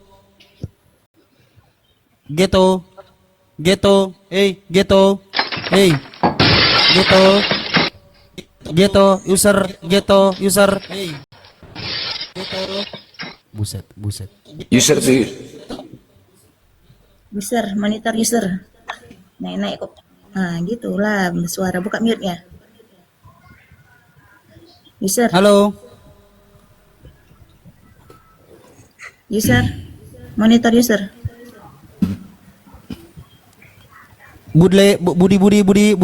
User. Buset. User tuh. User, monitor user. Naik kok. Gitulah suara, buka mute-nya. User. Halo. User. Monitor user. Budi. Ini Budi.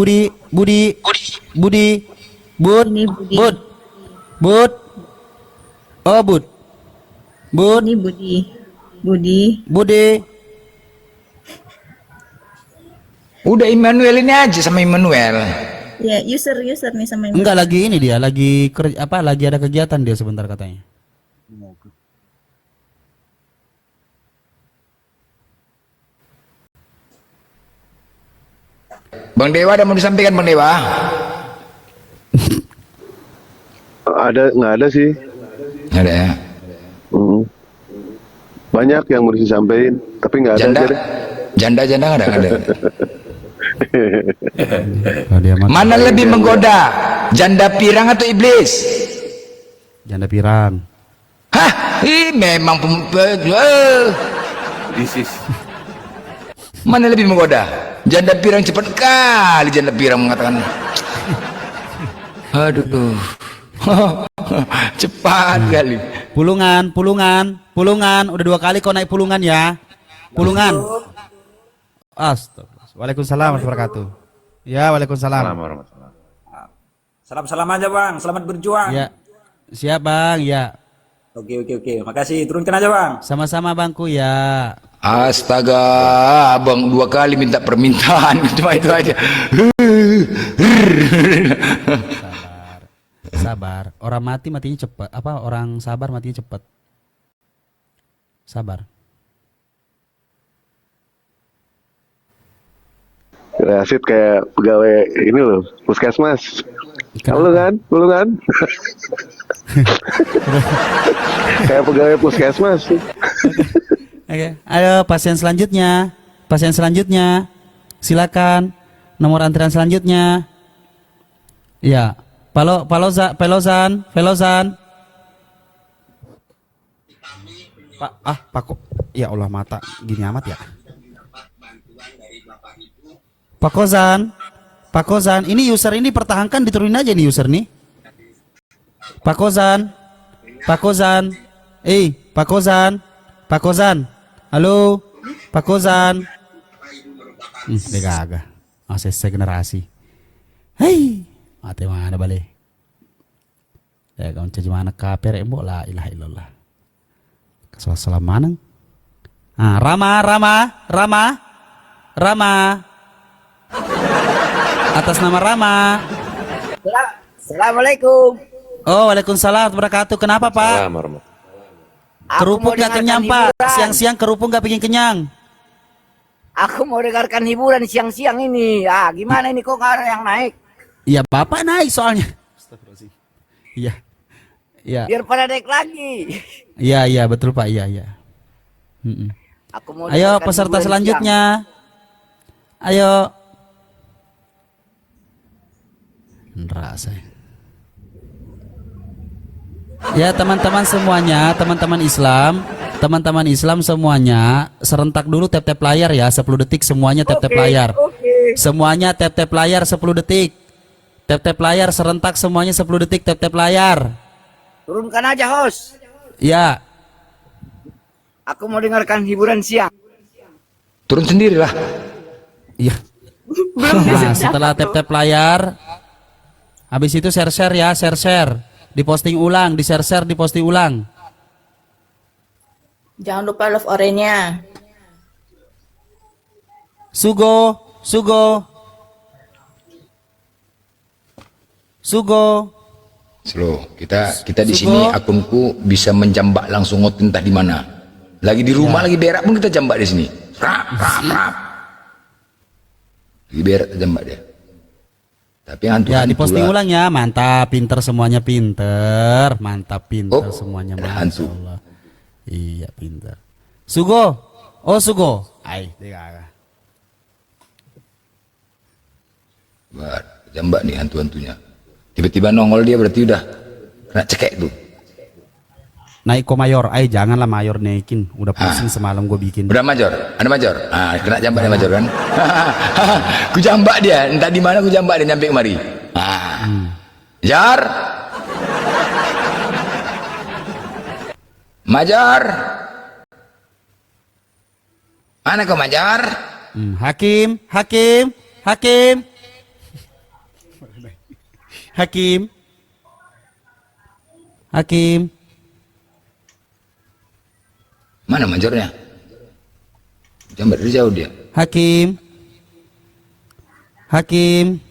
Oh, Bud. Ini Budi. Udah Immanuel ini aja sama Immanuel. Ya, user nih sama ini. Enggak, lagi ini dia, lagi lagi ada kegiatan dia sebentar katanya. Bang Dewa ada mau disampaikan Bang Dewa? Nggak ada sih. Ada ya. Banyak yang mau disampaikan, tapi nggak ada. Janda nggak ada. Oh, Mana lebih menggoda, janda pirang atau iblis? Janda pirang. Hah? Memang mana lebih menggoda? Janda pirang cepat kali janda pirang mengatakan. Aduh. Cepat kali. Pulungan. Udah 2 kali kau naik pulungan ya. Pulungan. Astagfirullah. Waalaikumsalam warahmatullahi wabarakatuh. Ya, waalaikumsalam. Salam aja Bang, selamat berjuang. Ya. Siap Bang, ya. Oke. Makasih, turunkan aja Bang. Sama-sama Bangku ya. Astaga, abang 2 kali minta permintaan cuma itu aja. Sabar. Orang matinya cepat. Orang sabar matinya cepat. Sabar. Asid kayak pegawai ini loh, puskesmas. Halo kan? Kayak pegawai puskesmas. Oke. Ayo pasien selanjutnya. Silakan. Nomor antrian selanjutnya. Ya. Pelozan. Pak kok. Ya Allah, mata gini amat ya. Pak Kozan, ini user ini pertahankan, diturunin aja nih user nih. Pak Kozan. Pak Kozan. Halo, Pak Kozan. Dia gagah. ACC generasi. Hei, mati mana balik? Ya kau caci mana kafir embok la ilaha illallah. Kesalah mana? Rama. Atas nama Rama. Assalamualaikum. Oh, waalaikumsalam wabarakatuh. Kenapa Pak? Kerupuk gak kenyang Pak. Siang-siang kerupuk gak bikin kenyang. Aku mau dengarkan hiburan siang-siang ini. Gimana ini kok nggak ada yang naik? Iya Bapak naik soalnya. Iya. Iya. Biar pada naik lagi. Iya, iya, betul Pak. Iya, iya. Mm-mm. Aku mau Ayo dengarkan peserta hiburan selanjutnya. Ayo. Ndra saya. Ya teman-teman semuanya, teman-teman Islam semuanya serentak dulu tap-tap layar ya, 10 detik semuanya tap-tap layar. Semuanya tap-tap layar 10 detik. Tap-tap layar serentak semuanya 10 detik tap-tap layar. Turunkan aja host. Ya. Aku mau dengarkan hiburan siang. Turun sendirilah. Iya. Nah, setelah tap-tap layar, habis itu share-share ya, share-share. Diposting ulang, di-share-share, diposting ulang. Jangan lupa love orange-nya. Sugo, Sugo. Sugo. Slow. Kita di Sugo. sini akunku bisa menjambak langsung ngot entah di mana. Lagi di rumah, lagi berak pun kita jambak di sini. Rap, rap, rap. Lagi berak kita jambak dia. Tapi hantu Ya, diposting ulang ya. Mantap, pinter semuanya pinter. Mantap, pinter semuanya. hantu. Masya Allah. Iya, pinter. Sugo. Oh, Sugo. Ay, Jambak nih hantu-hantunya. Tiba-tiba nongol dia berarti udah kena cekek tuh. naik ke mayor. Ay, janganlah mayor naikin. Udah pusing semalam gue bikin. Udah major, ada major. Kena jambak dia major kan. Ku jambak dia, entah di mana ku jambak dia nyampe kemari. Jar. Majar. Mana kau Majar? Hakim, Hakim, Hakim. Hakim. Hakim. Mana Majornya? Jambat dari jauh dia. Hakim. Hakim.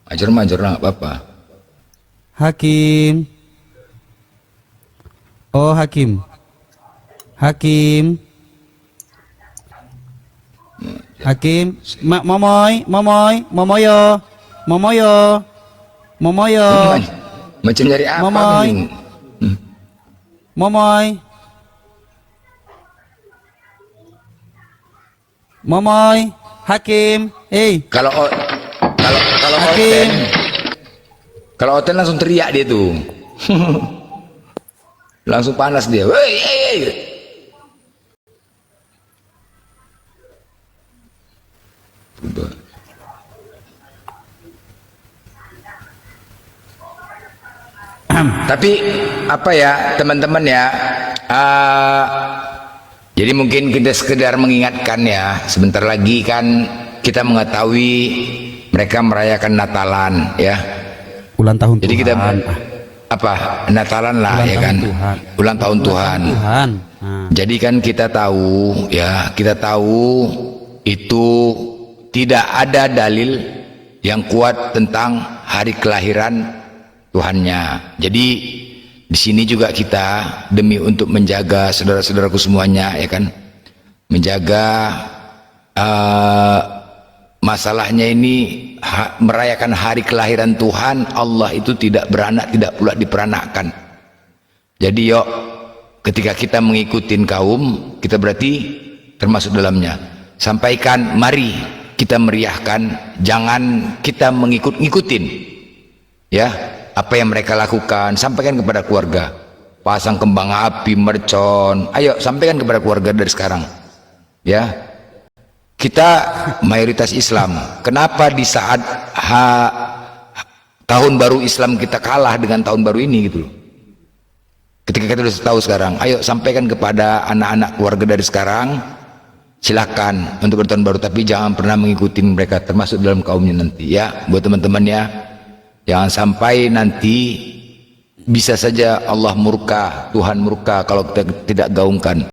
Major lah nggak apa-apa. Hakim. Oh, Hakim. Hakim. Hakim. Momoy, Momoy, Momoyo. Momoyo. Momoyo. Macam nyari apa? Momoy. Momoy. Momoy. Hakim. Kalau Hakim. Kalau Oten langsung teriak dia tuh. Langsung panas dia. Woi, Tapi apa ya teman-teman ya, jadi mungkin kita sekedar mengingatkan ya, sebentar lagi kan kita mengetahui mereka merayakan Natalan ya, ulang tahun jadi kita Tuhan. apa Natalan lah Ulang ya tahun kan, Tuhan. ulang tahun Tuhan. Jadi kan kita tahu ya, kita tahu itu tidak ada dalil yang kuat tentang hari kelahiran Tuhannya. Jadi di sini juga kita demi untuk menjaga saudara-saudaraku semuanya ya kan, menjaga masalahnya ini merayakan hari kelahiran Tuhan Allah itu tidak beranak, tidak pula diperanakkan. Jadi yuk ketika kita mengikuti kaum, kita berarti termasuk dalamnya. Sampaikan, mari kita meriahkan, jangan kita ngikutin ya apa yang mereka lakukan. Sampaikan kepada keluarga, pasang kembang api, mercon, ayo sampaikan kepada keluarga dari sekarang ya. Kita mayoritas Islam, kenapa di saat tahun baru Islam kita kalah dengan tahun baru ini gitu loh. Ketika kita sudah tahu sekarang, ayo sampaikan kepada anak-anak keluarga dari sekarang, silakan untuk bertahun baru, tapi jangan pernah mengikuti mereka, termasuk dalam kaumnya nanti ya. Buat teman-teman ya, jangan sampai nanti bisa saja Allah murka, Tuhan murka kalau kita tidak gaungkan.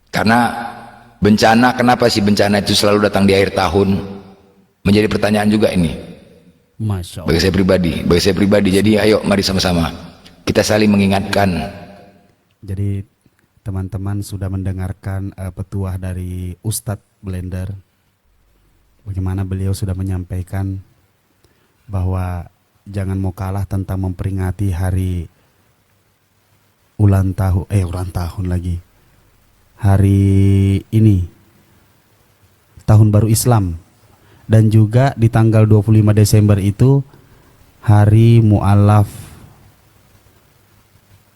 Karena bencana, kenapa sih bencana itu selalu datang di akhir tahun? Menjadi pertanyaan juga ini. Masya Allah. Bagi saya pribadi. Jadi ayo mari sama-sama kita saling mengingatkan. Jadi teman-teman sudah mendengarkan petuah dari Ustadz Blender. Bagaimana beliau sudah menyampaikan bahwa jangan mau kalah tentang memperingati hari ulang tahun lagi. Hari ini tahun baru Islam, dan juga di tanggal 25 Desember itu Hari Mu'alaf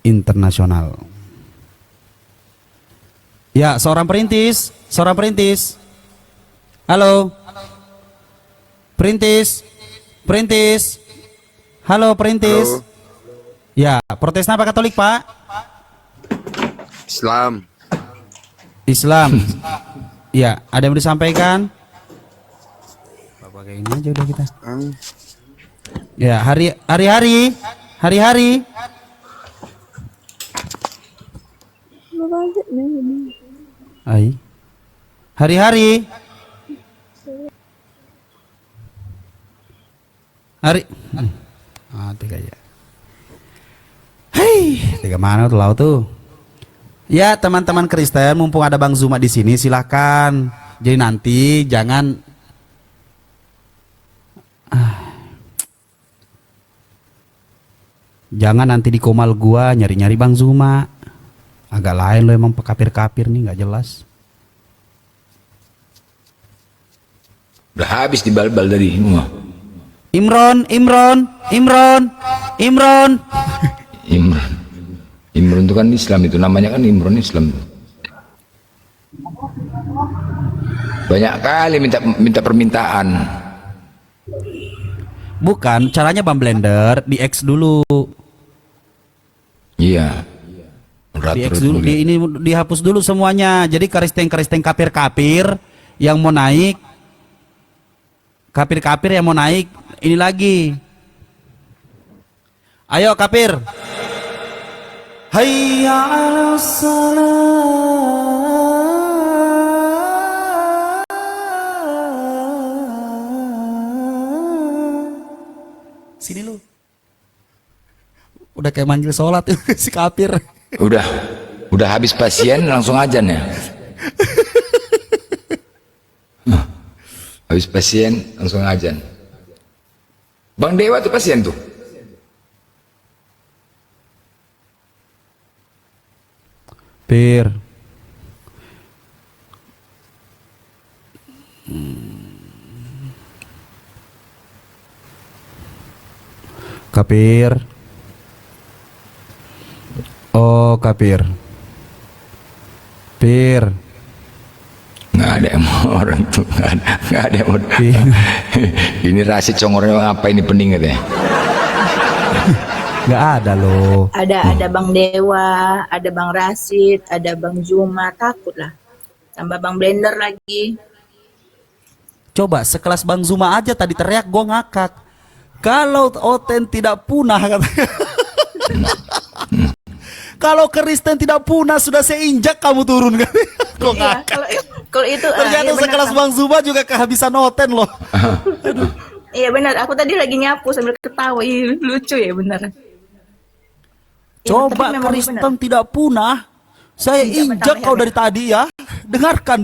Internasional. Ya, seorang perintis. Halo. Perintis. Halo, perintis. Halo. Ya, Protestan apa Katolik, Pak? Islam. Ya, ada yang mau disampaikan? Bapak kayak ini aja udah kita. Ya, hari-hari. Hari-hari. Tiga aja. Hei, tiga mana tuh lau tuh? Ya, teman-teman Kristen, mumpung ada Bang Zuma di sini, silahkan. Jadi nanti jangan jangan nanti di komal gua nyari-nyari Bang Zuma. Agak lain lo emang pekapir-kapir nih, nggak jelas. Udah habis di bal-bal tadi semua. Imron. Imron itu kan Islam, itu namanya kan Imron Islam. Banyak kali minta permintaan. Bukan, caranya Bang Blender di X dulu. Iya. Di X dulu, ini dihapus dulu semuanya. Jadi karisteng kapir-kapir yang mau naik, ini lagi. Ayo kapir. Hayya 'alas salat. Sini lu. Udah kayak manggil sholat si kapir. Udah habis pasien langsung ajan ya. Habis pasien langsung ajan. Bang Dewa tuh pasien tuh. Pir. Kapir. Oh, kapir. Pir. Nggak ada yang mau orang tuh, nggak ada yang mau. Ini rahasia congornya apa ini pening katanya. Nggak ada loh. Ada Bang Dewa, ada Bang Rasid, ada Bang Zuma, takut lah. Tambah Bang Blender lagi. Coba sekelas Bang Zuma aja tadi teriak, gue ngakak. Kalau Oten tidak punah katanya. Kalau Kristen tidak punah sudah saya injak kamu turun kan? Kok ngakak? Kalau itu ternyata sekelas Bang Zuma juga kehabisan Oten loh. Iya benar, aku tadi lagi nyapu sambil ketawa. Ih, lucu ya benar. Coba Kristen tidak punah, saya injak kau dari tadi ya. Dengarkan.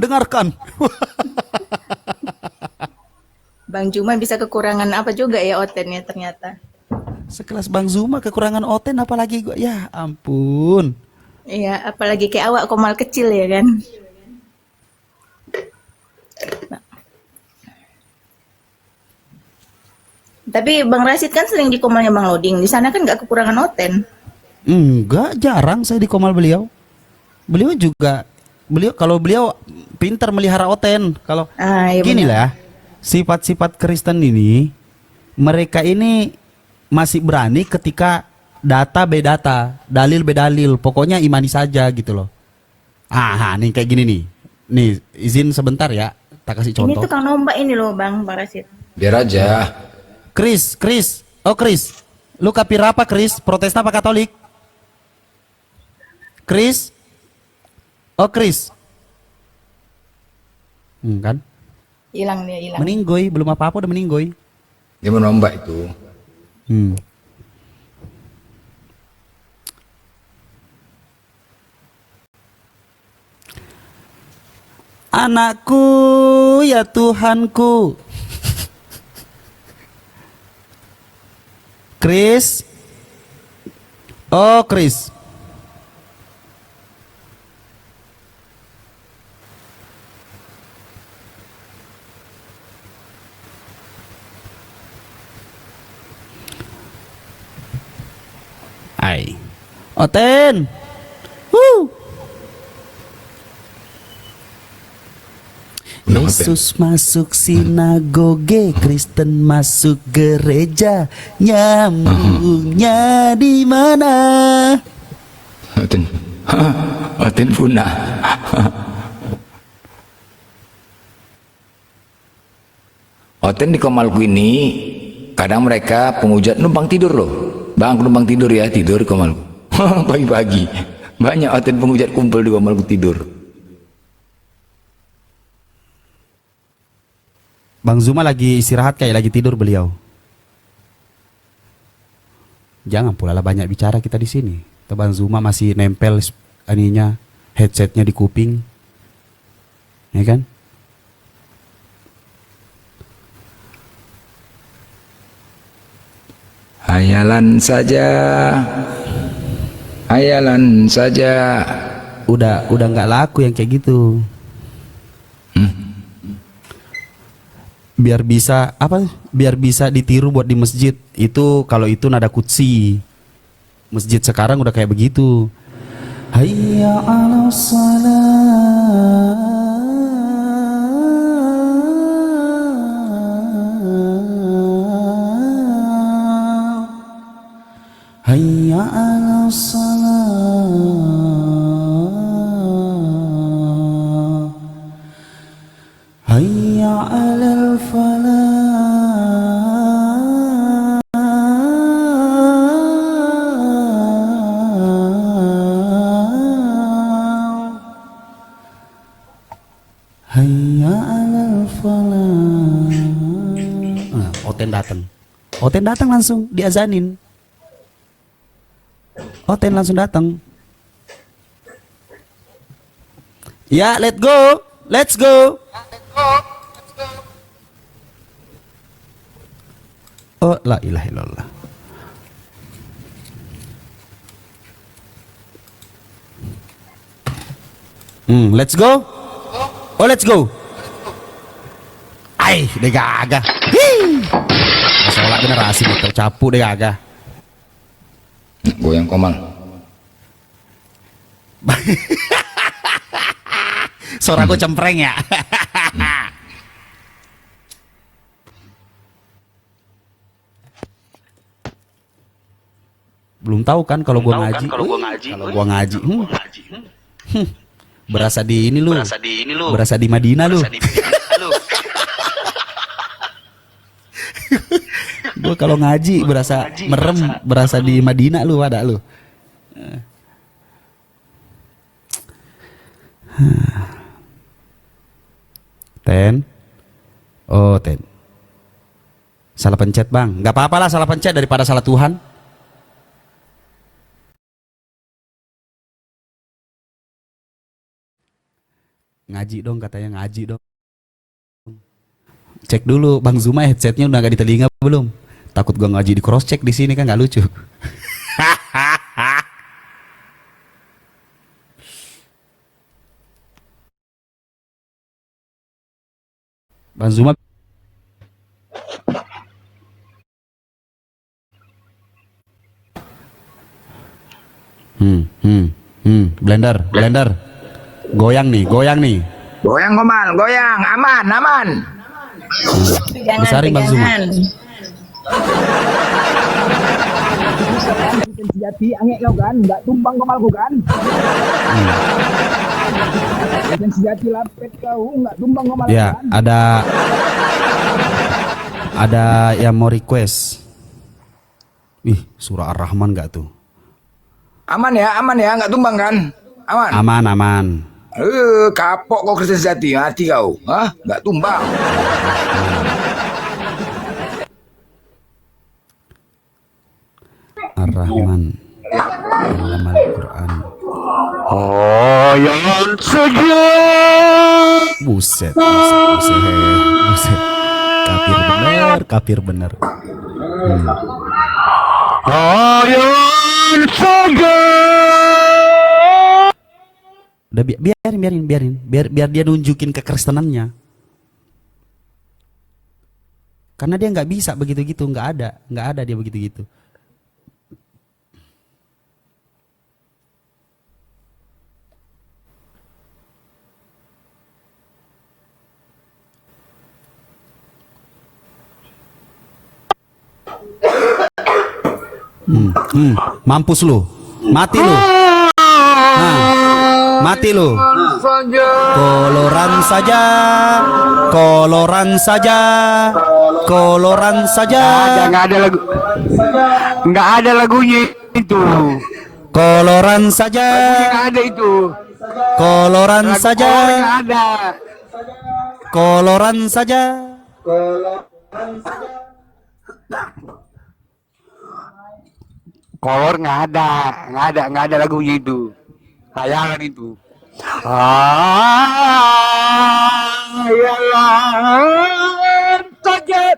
Bang Zuma bisa kekurangan apa juga ya Oten ya ternyata. Sekelas Bang Zuma kekurangan Oten apalagi gua, ya ampun. Iya, apalagi kayak awak komal kecil ya kan. Tapi Bang Rasid kan sering di komalnya Bang Loding. Di sana kan nggak kekurangan Oten. Enggak, jarang saya di komal beliau. Kalau beliau pintar melihara Oten. Kalau iya gini lah, sifat-sifat Kristen ini, mereka ini masih berani ketika data be data, dalil be dalil. Pokoknya imani saja gitu loh. Nih kayak gini nih. Nih, izin sebentar ya, tak kasih contoh. Ini tukang nombak ini loh Bang Rasid. Biar aja. Chris. Oh Chris, lu kapir apa Chris? Protestan apa Katolik? Chris? Oh Chris. Kan? Hilang dia, hilang. Meninggoy, belum apa-apa udah meninggoy. Dia menombak itu. Anakku ya Tuhanku. Chris. Oh, Chris. Hai. Oten. Yesus masuk sinagoge, Kristen masuk gereja, nyambungnya di mana? Oten punah. Oten di Komalku ini kadang mereka penghujat numpang tidur loh. Bang, numpang tidur ya, tidur di Komalku. Pagi-pagi banyak oten penghujat kumpul di Komalku tidur. Bang Zuma lagi istirahat kayak lagi tidur beliau. Jangan pula lah banyak bicara kita di sini. Bang Zuma masih nempel aninya headsetnya di kuping, ya kan? Hayalan saja, hayalan saja. Udah nggak laku yang kayak gitu. Biar bisa apa? Biar bisa ditiru buat di masjid. Itu kalau itu nada kutsi. Masjid sekarang udah kayak begitu. Hayya 'alas salat. Hayya 'alas salat. Hayya 'alal falah. Hayya 'alal falah. Oten datang. Oten datang langsung diazanin. Oten langsung datang. Ya, let's go. Let's go. Oh, la ilaha illallah. Let's go. Oh, let's go. Ay, deh gagah. Masalah generasi motor capu deh gagah. Goyang Komal. Suara gue cempreng ya. Belum tahu kan kalau gua ngaji. Kalau gua ngaji. Berasa di ini lu. Berasa di Madinah lu. Gua kalau ngaji berasa merem, berasa di Madinah lu, ada lu. Ten. Oh, Ten. Salah pencet, Bang. Gak apa-apa lah salah pencet daripada salah Tuhan. Ngaji dong, katanya ngaji dong. Cek dulu Bang Zuma headsetnya udah gak di telinga belum? Takut gua ngaji di cross check di sini kan gak lucu. Bang Zuma blender goyang nih Goyang Komal, goyang, aman. Besarin Bang Zuma. Sejati angek kau kan, nggak tumbang Komalku kan? Sejati lapet kau, nggak tumbang Komalku Ya, kan? ada yang mau request. Ih, surah Ar-Rahman nggak tuh? Aman ya, nggak tumbang kan? Aman. Aman. Kapok kau Kristen sejati, hati kau, nggak tumbang. Ar-Rahman dalam Al-Quran. Oh, yang saja. Buset. Kafir bener. Hayan saja. Udah biar dia nunjukin kekristenannya. Karena dia nggak bisa begitu gitu, nggak ada dia begitu gitu. Mampus lu, mati lu, mati lu. Koloran saja, koloran saja, koloran saja. Nggak ada lagu, nggak ada lagunya itu. Koloran saja. Nggak ada itu. Koloran saja. Nggak ada. Koloran saja. Kolor nggak ada lagunya itu. Hayalan itu. Hayalan saja.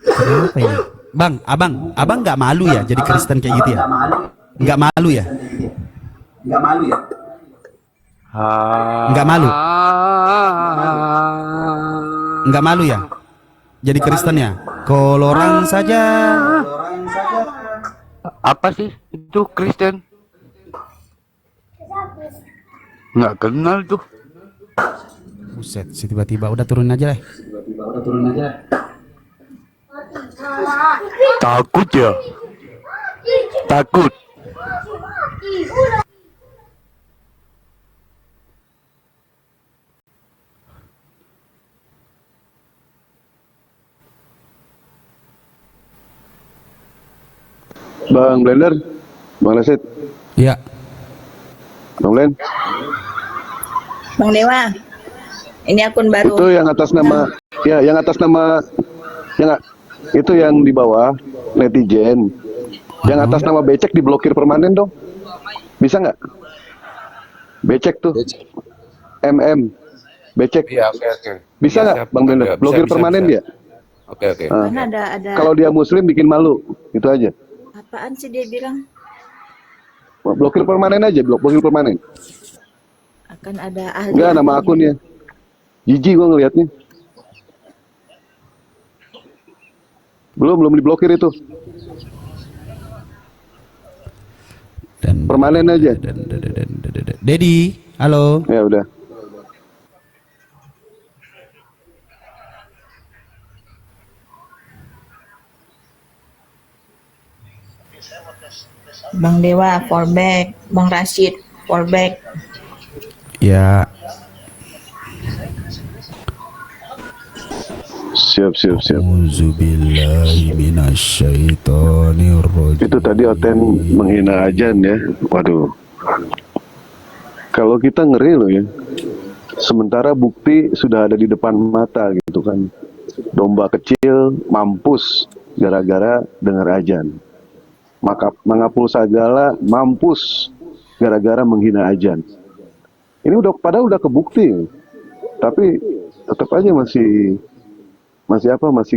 Kenapa ini? Bang, abang nggak malu ya jadi Kristen kayak gitu ya? Nggak malu ya? Nggak malu ya? Nggak malu? Nggak malu ya? Jadi Kristen ya? Koloran saja. Apa sih itu Kristen? Nggak kenal tuh. Buset, si tiba-tiba udah turun aja deh. Takut ya? Takut. Bang Blender, Bang Lesit. Iya. Bang Len. Bang Dewa, ini akun baru. Itu yang atas nama, ya yang atas nama, yang itu yang di bawah netizen. Yang atas nama becek diblokir permanen dong. Bisa nggak? Becek tuh. MM. Becek. Iya, oke. Bisa nggak, Bang Blender? Blokir permanen dia. Oke. Karena ada Kalau dia Muslim bikin malu, itu aja. apaan sih dia bilang? Blokir permanen aja, blokir permanen. Akan ada ahli. Enggak, nama akunnya. Jijik gua ngelihatnya. Belum diblokir itu. Permanen aja. Dedi, halo. Ya udah. Bang Dewa, fallback. Bang Rashid, fallback. Ya. Siap. Auzubillahiminasyaitonirrajim. Itu tadi Oten menghina ajan ya. Waduh. Kalau kita ngeri loh ya. Sementara bukti sudah ada di depan mata gitu kan. Domba kecil mampus gara-gara dengar ajan. Maka mengapul segala mampus gara-gara menghina ajan. Ini padahal udah kebukti. Tapi tetap aja masih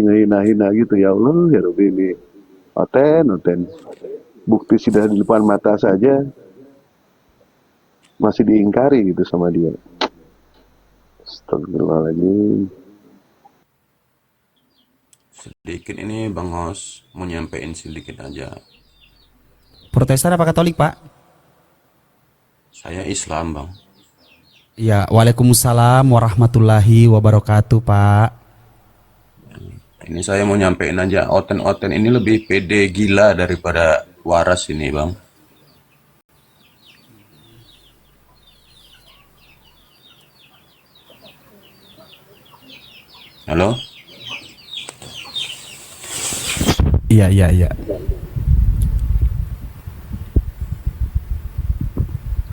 ngehina-hina gitu. Ya Allah, ya Rabbi, ini Oten. Bukti sudah di depan mata saja masih diingkari gitu sama dia. Astagfirullahaladzim. Sedikit ini Bang Hos mau nyampein sedikit aja. Protestan apa Katolik, Pak? Saya Islam, Bang. Ya, waalaikumsalam warahmatullahi wabarakatuh, Pak. Ini saya mau nyampein aja, Oten ini lebih pede gila daripada waras ini, Bang. Halo? Iya.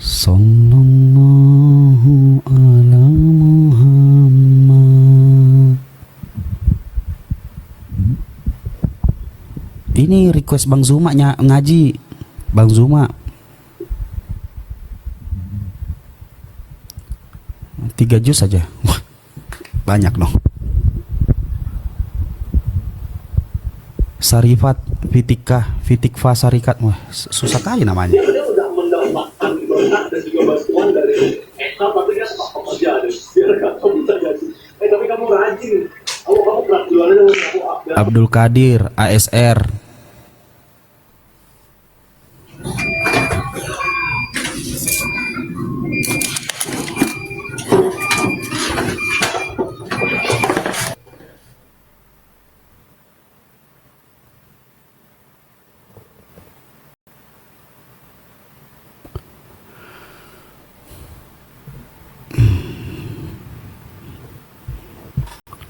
Sallallahu ala Muhammad. Ini request Bang Zuma ngaji. Bang Zuma 3 juz saja. Wah, banyak dong. Sarifat Fitikfa Sarikat. Wah, susah kali namanya. Abdul Qadir ASR.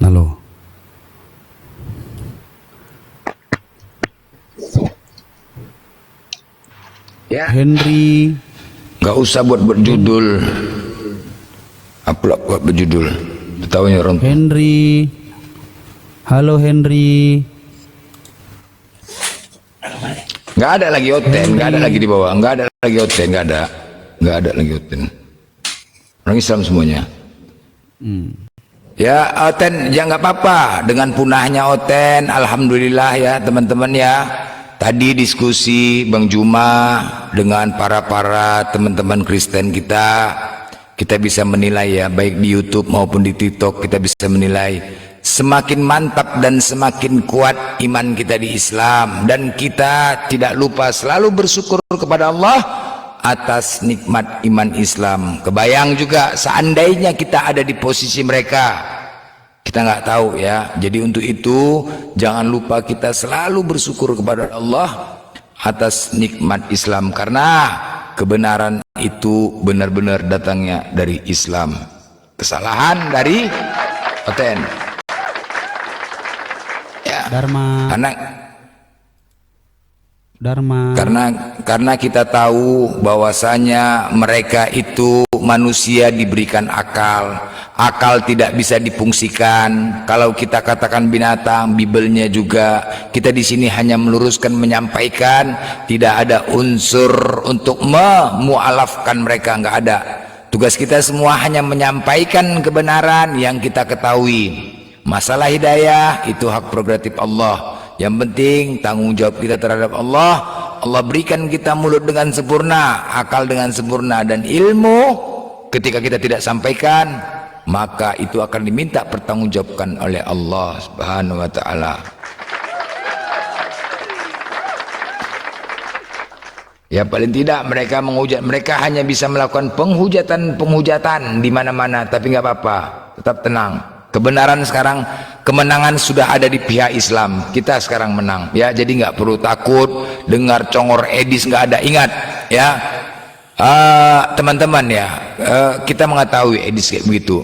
Halo. Ya. Henry. Nggak usah buat judul. Upload buat berjudul. Tahunya orang. Henry. Halo Henry. Nggak ada lagi Oten, nggak ada lagi di bawah, nggak ada lagi Oten, nggak ada lagi Oten. Orang Islam semuanya. Ya Oten, ya nggak apa-apa dengan punahnya Oten, alhamdulillah ya teman-teman ya. Tadi diskusi Bang Juma dengan para teman-teman Kristen kita bisa menilai ya, baik di YouTube maupun di TikTok kita bisa menilai semakin mantap dan semakin kuat iman kita di Islam, dan kita tidak lupa selalu bersyukur kepada Allah atas nikmat iman Islam. Kebayang juga seandainya kita ada di posisi mereka, kita nggak tahu ya. Jadi untuk itu jangan lupa kita selalu bersyukur kepada Allah atas nikmat Islam, karena kebenaran itu benar-benar datangnya dari Islam, kesalahan dari Oten. Dharma. Karena kita tahu bahwasanya mereka itu manusia diberikan akal. Akal tidak bisa difungsikan. Kalau kita katakan binatang, Bibelnya juga. Kita di sini hanya meluruskan, menyampaikan, tidak ada unsur untuk memualafkan mereka, nggak ada. Tugas kita semua hanya menyampaikan kebenaran yang kita ketahui. Masalah hidayah itu hak prerogatif Allah. Yang penting tanggung jawab kita terhadap Allah. Allah berikan kita mulut dengan sempurna, akal dengan sempurna, dan ilmu ketika kita tidak sampaikan, maka itu akan diminta pertanggungjawabkan oleh Allah Subhanahu wa taala. Ya paling tidak mereka menghujat, mereka hanya bisa melakukan penghujatan di mana-mana, tapi nggak apa-apa, tetap tenang. Kebenaran sekarang, kemenangan sudah ada di pihak Islam. Kita sekarang menang ya, jadi nggak perlu takut dengar congor edis, nggak ada. Ingat ya teman-teman ya, kita mengetahui edis kayak begitu.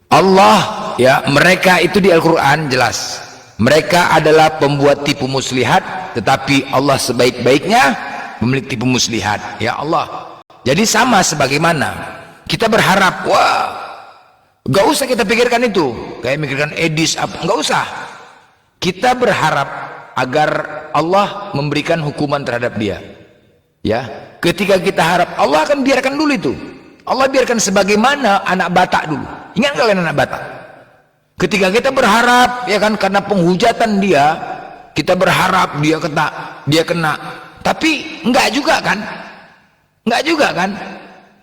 Allah ya, mereka itu di Al-Quran jelas mereka adalah pembuat tipu muslihat, tetapi Allah sebaik-baiknya memiliki tipu muslihat ya Allah. Jadi sama sebagaimana kita berharap, wah gak usah kita pikirkan itu, kayak mikirkan edis apa, gak usah. Kita berharap agar Allah memberikan hukuman terhadap dia. Ya, ketika kita harap, Allah akan biarkan dulu itu. Allah biarkan sebagaimana anak batak dulu. Ingat kalian anak batak? Ketika kita berharap, ya kan, karena penghujatan dia, kita berharap dia kena. Tapi enggak juga kan? Enggak juga kan?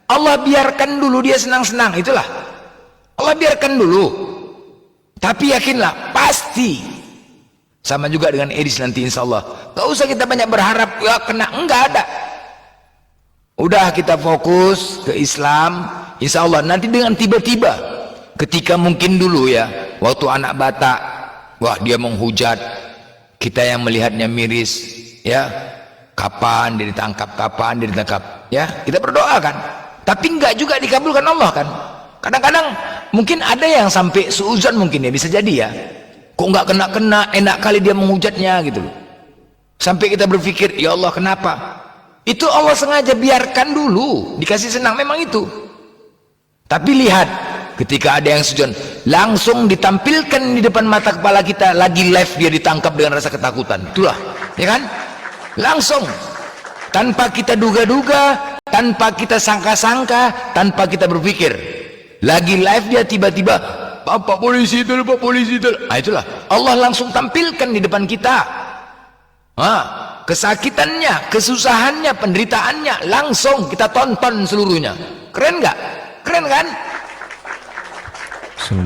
Allah biarkan dulu dia senang-senang, itulah. Allah biarkan dulu, tapi yakinlah pasti sama juga dengan edis nanti insya Allah. Gak usah kita banyak berharap ya kena, enggak ada. Udah kita fokus ke Islam, insya Allah nanti dengan tiba-tiba ketika mungkin dulu ya waktu anak batak, wah dia menghujat, kita yang melihatnya miris ya, kapan dia ditangkap ya, kita berdoa kan, tapi enggak juga dikabulkan Allah kan. Kadang-kadang mungkin ada yang sampai seuzon, mungkin ya, bisa jadi ya, kok nggak kena, enak kali dia menghujatnya gitu loh, sampai kita berpikir ya Allah kenapa. Itu Allah sengaja biarkan dulu, dikasih senang memang itu. Tapi lihat ketika ada yang seuzon, langsung ditampilkan di depan mata kepala kita, lagi live dia ditangkap dengan rasa ketakutan, itulah ya kan, langsung tanpa kita duga-duga, tanpa kita sangka-sangka, tanpa kita berpikir. Lagi live dia tiba-tiba, Pak polisi itu, Pak polisi itu. Nah itulah Allah langsung tampilkan di depan kita. Kesakitannya, kesusahannya, penderitaannya langsung kita tonton seluruhnya. Keren nggak? Keren kan?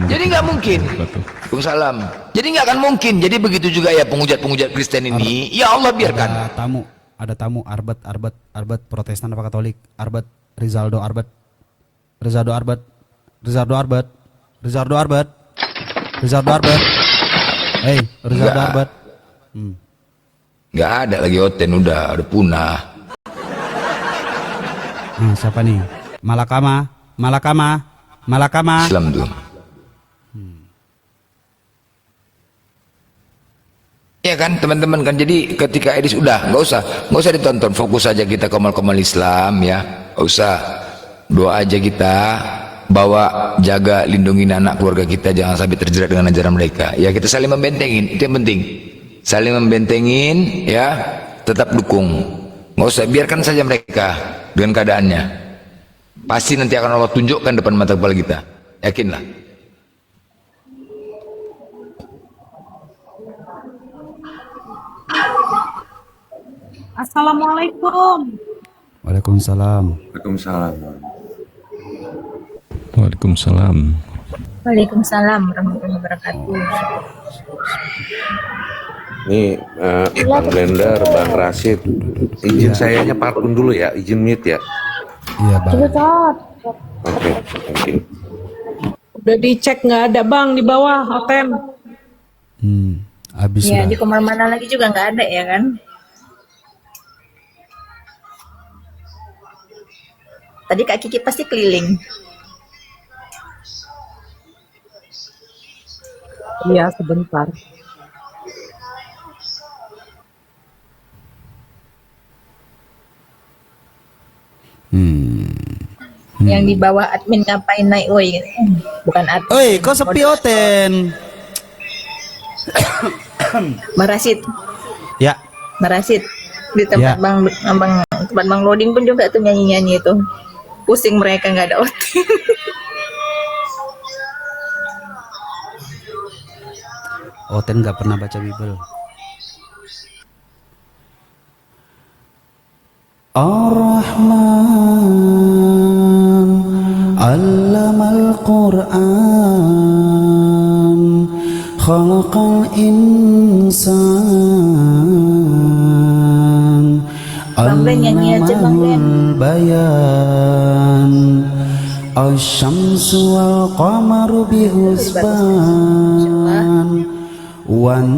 Jadi nggak mungkin. Waalaikumsalam. Jadi nggak akan mungkin. Jadi begitu juga ya penghujat-penghujat Kristen ini. Ya Allah biarkan. Ada tamu Arbet Protestan apa Katolik? Arbet Rizaldo Arbet. Hey, Rizaldo Arbet. Nggak ada lagi Oten, udah punah. Siapa nih? Malakama. Islam tuh. Ya kan teman-teman kan, jadi ketika Edis udah nggak usah ditonton, fokus aja kita komal Islam ya, nggak usah, doa aja kita, bawa jaga lindungi anak keluarga kita jangan sampai terjerat dengan ajaran mereka ya, kita saling membentengin, itu yang penting, saling membentengin ya, tetap dukung, nggak usah, biarkan saja mereka dengan keadaannya, pasti nanti akan Allah tunjukkan depan mata kepala kita, yakinlah. Assalamualaikum. Waalaikumsalam. Waalaikumsalam warahmatullahi wabarakatuh. Nih, Bang Blender, Bang Rashid, izin saya nyepakun dulu ya, izin mute ya. Iya Bang. Oke, thank you. Udah dicek nggak ada Bang di bawah Oten. Habis Ya, sudah. di kamar mana lagi juga nggak ada ya kan? Tadi Kak Kiki pasti keliling. Iya, sebentar. Yang di bawah admin ngapain naik woi? Bukan admin. Oi, kok sepi Oten? Marasid. Ya. Marasid. Di tempat tempat Bang Loading pun juga tuh nyanyi-nyanyi itu. Pusing mereka nggak ada Oten. Oten nggak pernah baca Bible. Ar-Rahman Allamal Qur'an Khalaqal insan Bang Ben nyanyi aja Bang Ben. Bayan Asy-syamsu wal qamaru bihusban wan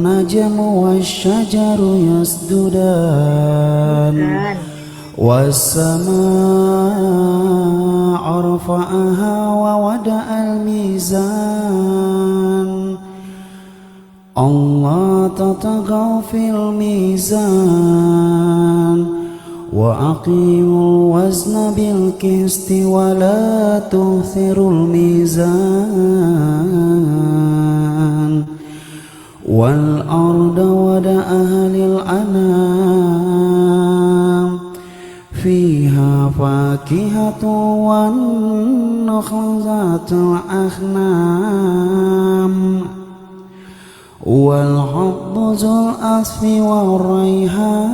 najmu wasyajaru yasdudan was-samaa'a rafa'aha wa wada'al mizan Allah tatagaw fil mizan wa aqimul wazna bil qisti wa la tuhthirul mizan wal arda wada'aha lil anam fiha fakihatu wan nakhzatul akhnam wal habbu zul asfi wal rayhan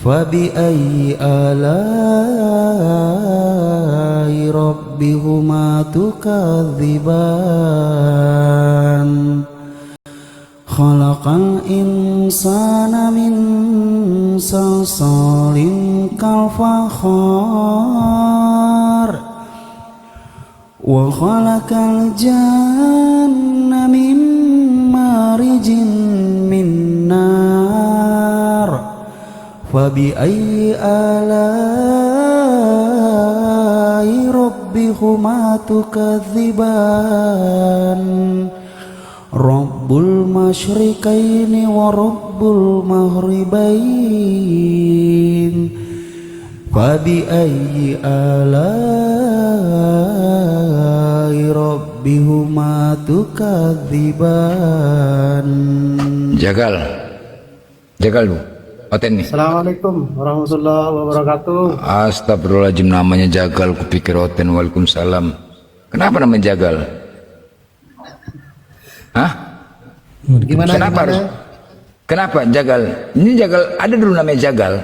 fabi ayyi alai rabbihuma tukadziban khalaqal insana min salsalin kal fakhar wa khalaqal janna min marijin min nar fabi ayyi alai rabbihuma tukadziban Rabbul masyriqaini wa rabbul maghribain fabi ayyi alai rabbihuma tukadziban. Jagal lu Oten nih. Assalamualaikum warahmatullahi wabarakatuh. Astagfirullahaladzim, namanya Jagal, kupikir Oten. Waalaikumsalam. Kenapa namanya Jagal? Hah? Gimana? Kenapa harus? Kenapa jagal? Ini jagal, ada dulu namanya jagal.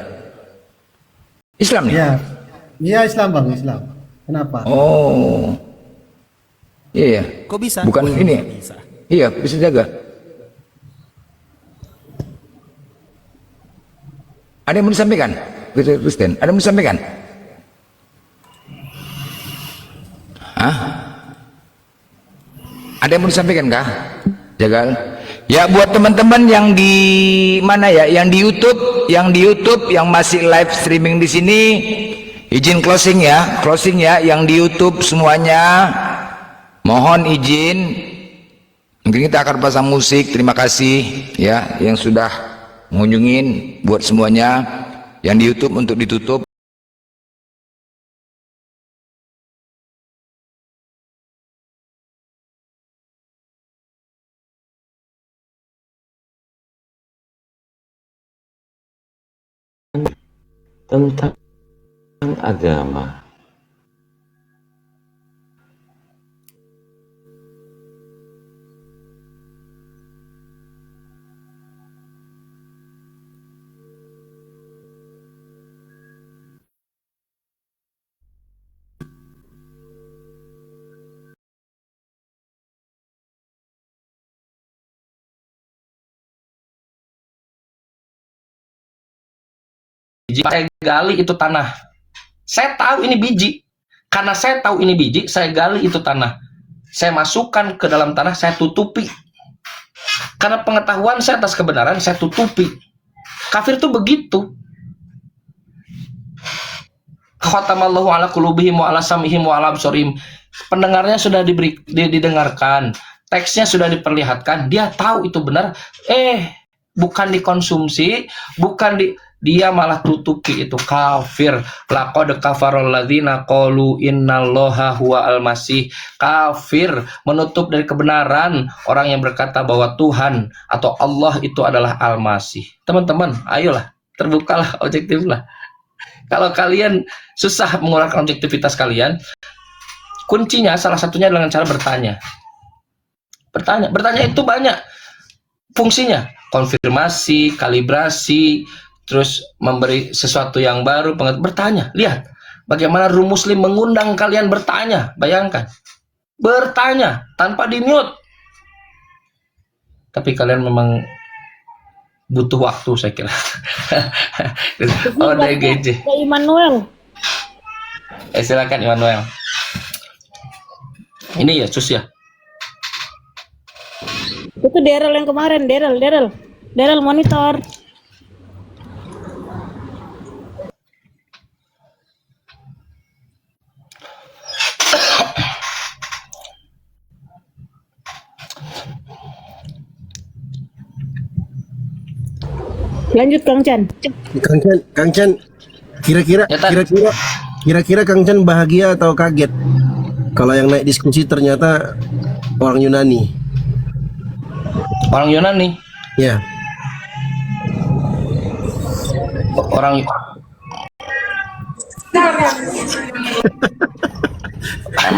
Islam nih? Iya. Iya Islam Bang, Islam. Kenapa? Oh. Iya. Kok bisa? Bukan ini. Bisa. Iya, bisa jaga. Ada yang mau disampaikan? Kristen, ada yang mau disampaikan? Hah? Ada yang mau disampaikan kah? Jagal. Ya buat teman-teman yang di mana ya, yang di YouTube, yang masih live streaming di sini, izin closing ya, yang di YouTube semuanya, mohon izin. Mungkin kita akan pasang musik. Terima kasih ya yang sudah mengunjungin, buat semuanya yang di YouTube untuk ditutup. Tentang agama. Saya gali itu tanah. Saya tahu ini biji. Karena saya tahu ini biji, saya gali itu tanah. Saya masukkan ke dalam tanah, saya tutupi. Karena pengetahuan saya atas kebenaran, saya tutupi. Kafir itu begitu. Khatamallahu ala qulubihim wa ala sam'ihim wa ala absarihim. Pendengarnya sudah didengarkan, teksnya sudah diperlihatkan, dia tahu itu benar. Bukan dikonsumsi, dia malah tutupi itu. Kafir. Laqad kafarul ladzina qalu innallaha huwal masih. Kafir, menutup dari kebenaran orang yang berkata bahwa Tuhan atau Allah itu adalah Al-Masih. Teman-teman, ayolah, terbukalah, objektiflah. Kalau kalian susah mengeluarkan objektivitas kalian, kuncinya salah satunya dengan cara bertanya. Bertanya itu banyak fungsinya. Konfirmasi, kalibrasi, terus memberi sesuatu yang baru, bertanya. Lihat bagaimana Room Muslim mengundang kalian bertanya. Bayangkan, bertanya tanpa di-mute. Tapi kalian memang butuh waktu, saya kira. Oh, DGJ. Immanuel. Silakan Immanuel. Ini ya, Sus ya. Itu Daryl yang kemarin, Daryl monitor. Lanjut Kang Chan. Kang Chan, kira-kira Kang Chan bahagia atau kaget kalau yang naik diskusi ternyata orang Yunani? Orang Yunani? Ya. Orang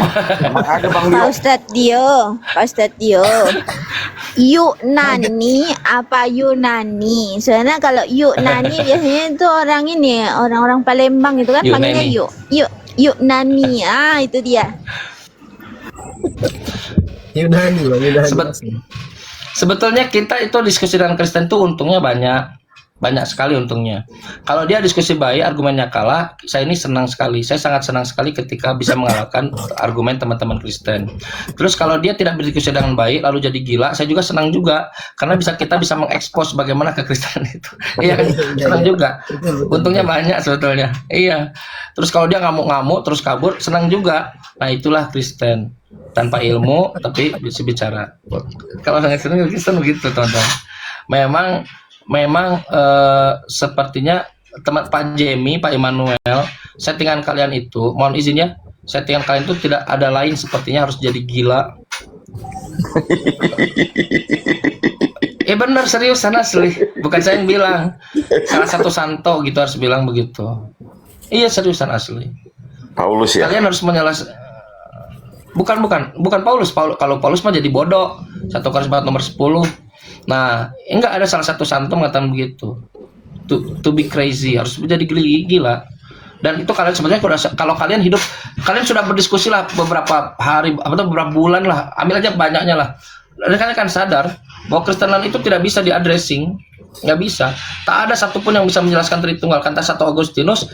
Pak Ustadz Dio, Yunani apa Yunani? Soalnya kalau Yunani biasanya itu orang ini, orang-orang Palembang itu kan panggilnya Yunani. Itu dia. Yunani. Sebetulnya kita itu diskusi dengan Kristen tuh untungnya banyak sekali untungnya. Kalau dia diskusi baik, argumennya kalah, saya ini senang sekali. Saya sangat senang sekali ketika bisa mengalahkan argumen teman-teman Kristen. Terus kalau dia tidak berdiskusi dengan baik, lalu jadi gila, saya juga senang juga. Karena kita bisa mengekspos bagaimana kekristenan itu. Iya, senang juga. Untungnya banyak sebetulnya. Iya. Terus kalau dia ngamuk-ngamuk, terus kabur, senang juga. Nah itulah Kristen. Tanpa ilmu, tapi bisa bicara. Kalau dengan Kristen begitu, teman-teman. Memang sepertinya teman Pak Jemi, Pak Immanuel, settingan kalian itu, mohon izin ya, settingan kalian itu tidak ada lain sepertinya harus jadi gila. Benar, seriusan asli, bukan saya yang bilang, salah satu santo gitu harus bilang begitu. Iya, seriusan asli. Paulus ya. Kalian harus bukan Paulus. Kalau Paulus mah jadi bodoh. 1 Korintus 4 nomor 10. Nah, enggak ada salah satu santo mengatakan begitu. To be crazy, harus menjadi gila. Dan itu kalian sebenarnya kalau kalian hidup, kalian sudah berdiskusi lah beberapa hari atau beberapa bulan lah, ambil aja banyaknya lah. Dan kalian akan sadar bahwa Kristenan itu tidak bisa di-addressing, nggak bisa. Tak ada satupun yang bisa menjelaskan Tritunggal. Kata Santo Agustinus,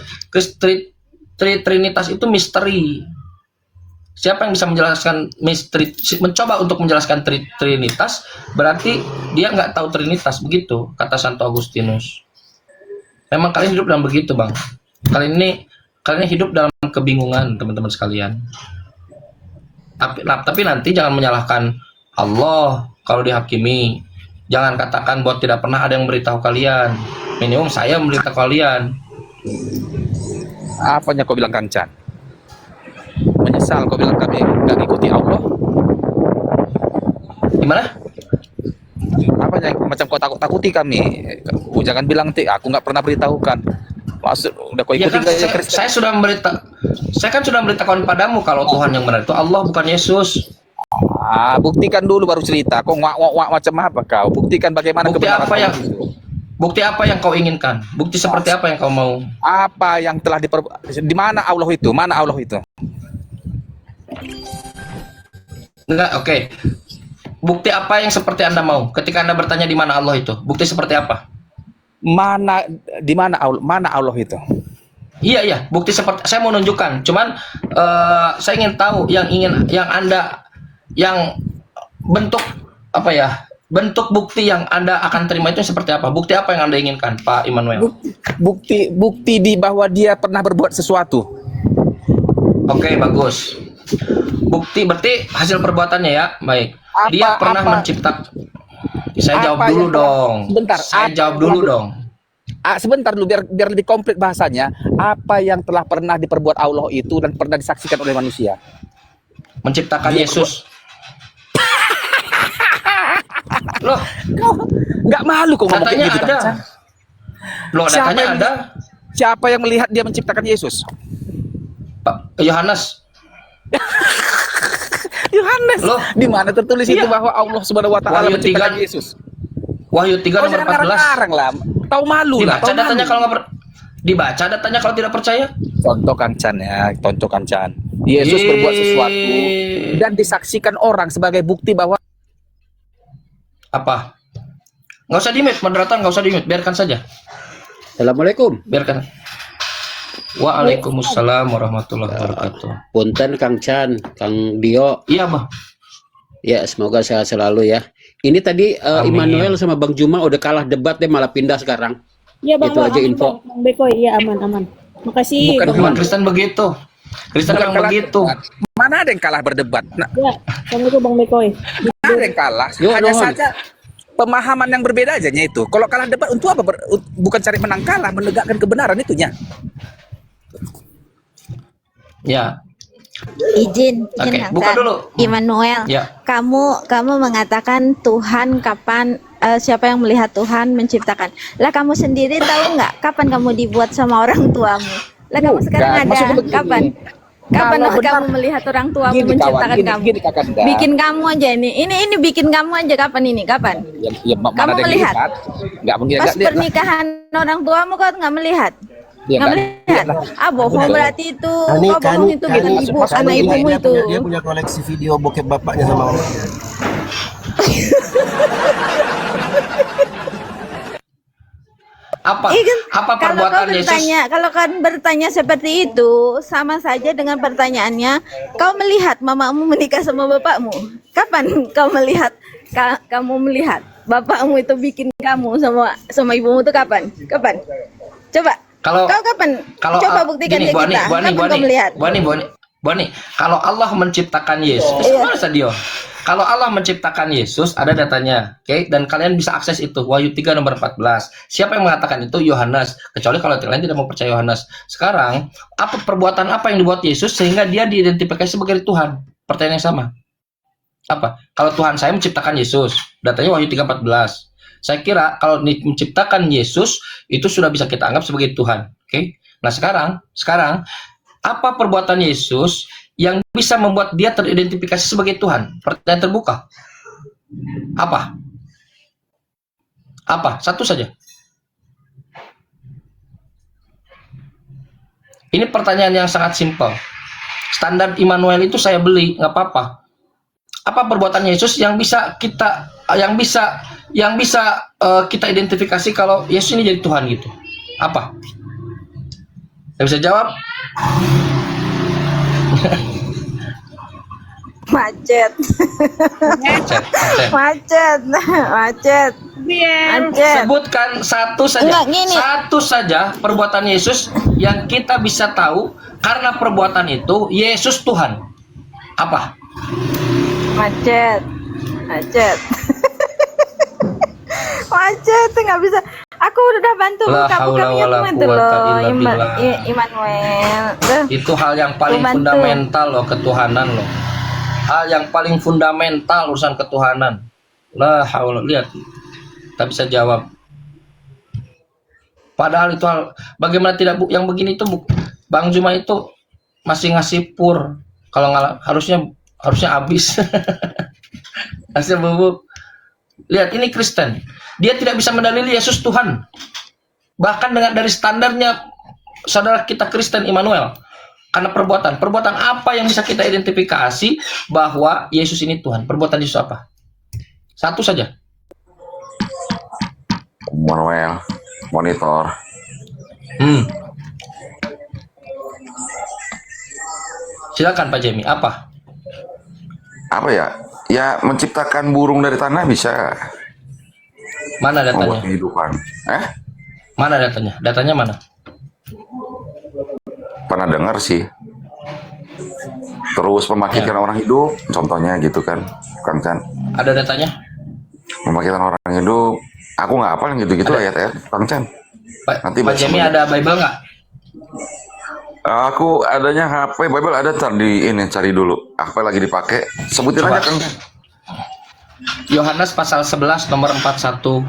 Trinitas itu misteri. Siapa yang bisa menjelaskan misteri, mencoba untuk menjelaskan Trinitas, berarti dia nggak tahu Trinitas, begitu kata Santo Agustinus. Memang kalian hidup dalam begitu, Bang. Kalian hidup dalam kebingungan, teman-teman sekalian. Tapi nanti jangan menyalahkan Allah kalau dihakimi. Jangan katakan bahwa tidak pernah ada yang memberitahu kalian. Minimum saya memberitahu kalian. Apanya kau bilang Kancan? Menyesal kau bilang kami nggak ngikuti Allah? Gimana? Apanya macam kau takut-takuti kami? Jangan bilang aku nggak pernah beritahukan. Maksud udah kau Ya ikuti kan, gaya saya sudah memberitakan padamu kalau Tuhan yang benar itu Allah, bukan Yesus. Buktikan dulu baru cerita. Kau ngak macam apa kau? Buktikan bagaimana Bukti apa yang kau inginkan? Bukti seperti apa yang kau mau? Apa yang telah di mana Allah itu? Mana Allah itu? Enggak, oke. Bukti apa yang seperti Anda mau? Ketika Anda bertanya di mana Allah itu, bukti seperti apa? Di mana Allah itu? Iya, bukti seperti saya mau nunjukkan. Cuman saya ingin tahu yang bentuk apa ya? Bentuk bukti yang Anda akan terima itu seperti apa? Bukti apa yang Anda inginkan, Pak Immanuel? Bukti di bahwa dia pernah berbuat sesuatu. Oke, bagus. Bukti berarti hasil perbuatannya ya, baik. Dia pernah menciptakan. Saya jawab dulu dong. Sebentar. Saya jawab dulu dong. Sebentar dulu biar lebih komplit bahasanya. Apa yang telah pernah diperbuat Allah itu dan pernah disaksikan oleh manusia? Menciptakan Yesus. Loh, nggak malu kok ngomong kayak gitu, ada. Loh, datanya ada. Siapa yang melihat dia menciptakan Yesus? Pak Yohanes. Yohanes. Loh, di mana tertulis itu bahwa Allah Subhanahu wa taala menciptakan Yesus? Wahyu 3 nomor 14. Sekarang lah. Tahu malu lah. Dibaca datanya kalau nggak dibaca datanya kalau tidak percaya. Contoh Kancan. Yesus berbuat sesuatu dan disaksikan orang sebagai bukti bahwa apa? Nggak usah di-mute, moderator nggak usah di-mute, biarkan saja. Assalamualaikum. Biarkan. Waalaikumsalam warahmatullahi wabarakatuh. Punten Kang Chan, Kang Dio. Iya, Bang. Ya, semoga sehat selalu ya. Ini tadi Immanuel sama Bang Juma udah kalah debat deh, malah pindah sekarang. Iya, Bang. Itu aja info. Bang Bekoy, iya aman. Makasih. Bukan Kristen begitu. Kristen memang begitu. Mana ada yang kalah berdebat? Ya, Assalamualaikum Bang Bekoy. Ada yang kalah. Hanya saja pemahaman yang berbeda aja itu. Kalau kalah debat untuk apa? Bukan cari menang kalah, menegakkan kebenaran itunya. Ya. Izin buka dulu. Immanuel, ya. kamu mengatakan Tuhan kapan, siapa yang melihat Tuhan menciptakan. Lah kamu sendiri tahu nggak kapan kamu dibuat sama orang tuamu? Lah kamu sekarang ada kapan? Kapan kamu melihat orang tuamu menciptakan kamu? Bikin kamu aja ini bikin kamu aja kapan ini? Kapan? Kamu melihat? Pas pernikahan orang tuamu kau nggak melihat? Nggak melihat? Bohong berarti itu. Kau bohong itu bukan ibu, anak ibumu itu. Dia punya koleksi video bokep bapaknya sama mamanya. Apa perbuatan Yesus? Kalau kau bertanya seperti itu, sama saja dengan pertanyaannya, kau melihat mamamu menikah sama bapakmu? Kapan kau melihat? Kamu melihat bapakmu itu bikin kamu sama ibumu itu kapan? Kapan? Coba. Kau kapan? Coba buktikan ke kita. Kapan kau melihat? Boni, kalau Allah menciptakan Yesus, mana Sadio? Kalau Allah menciptakan Yesus, ada datanya, oke? Dan kalian bisa akses itu, Wahyu 3 nomor 14. Siapa yang mengatakan itu? Yohanes. Kecuali kalau kalian tidak mau percaya Yohanes. Sekarang, perbuatan apa yang dibuat Yesus sehingga dia diidentifikasi sebagai Tuhan? Pertanyaan yang sama. Apa? Kalau Tuhan saya menciptakan Yesus, datanya Wahyu 3:14. Saya kira kalau menciptakan Yesus itu sudah bisa kita anggap sebagai Tuhan, oke? Nah sekarang apa perbuatan Yesus yang bisa membuat dia teridentifikasi sebagai Tuhan? Pertanyaan terbuka. Apa? Apa? Satu saja. Ini pertanyaan yang sangat simpel. Standar Immanuel itu saya beli, nggak apa-apa. Apa perbuatan Yesus yang bisa kita kita identifikasi kalau Yesus ini jadi Tuhan gitu? Apa? Yang bisa jawab? Macet. Macet. Macet. Sebutkan satu saja. Enggak, gini. Satu saja perbuatan Yesus yang kita bisa tahu karena perbuatan itu Yesus Tuhan. Apa? Macet. Macet. Macet, nggak bisa. Aku udah bantu buka-buka itu loh, Immanuel. Itu hal yang paling fundamental loh, ketuhanan loh. Hal yang paling fundamental urusan ketuhanan. La haula, lihat. Tak bisa jawab. Padahal itu hal, bagaimana tidak Bu, yang begini itu Bang Juma itu masih ngasih pur. Kalau nggak harusnya habis. Hasil bubuk. Lihat, ini Kristen. Dia tidak bisa mendalili Yesus Tuhan. Bahkan dari standarnya saudara kita Kristen Immanuel. Karena perbuatan apa yang bisa kita identifikasi bahwa Yesus ini Tuhan? Perbuatan Yesus apa? Satu saja. Immanuel, monitor. Silakan Pak Jemi, apa? Apa ya? Ya menciptakan burung dari tanah bisa. Mana datanya? Membuat kehidupan. Mana datanya? Datanya mana? Pernah dengar sih. Terus membangkitkan orang hidup, contohnya gitu kan. Kan. Ada datanya? Membangkitkan orang hidup. Aku nggak hafal gitu-gitu ayat-ayat, Kang Chan. Nanti Pak Jemi ada Bible nggak? Aku adanya HP, Bible ada, cari dulu. HP lagi dipakai. Sebutin aja Kang Chan. Yohanes pasal 11 nomor 41.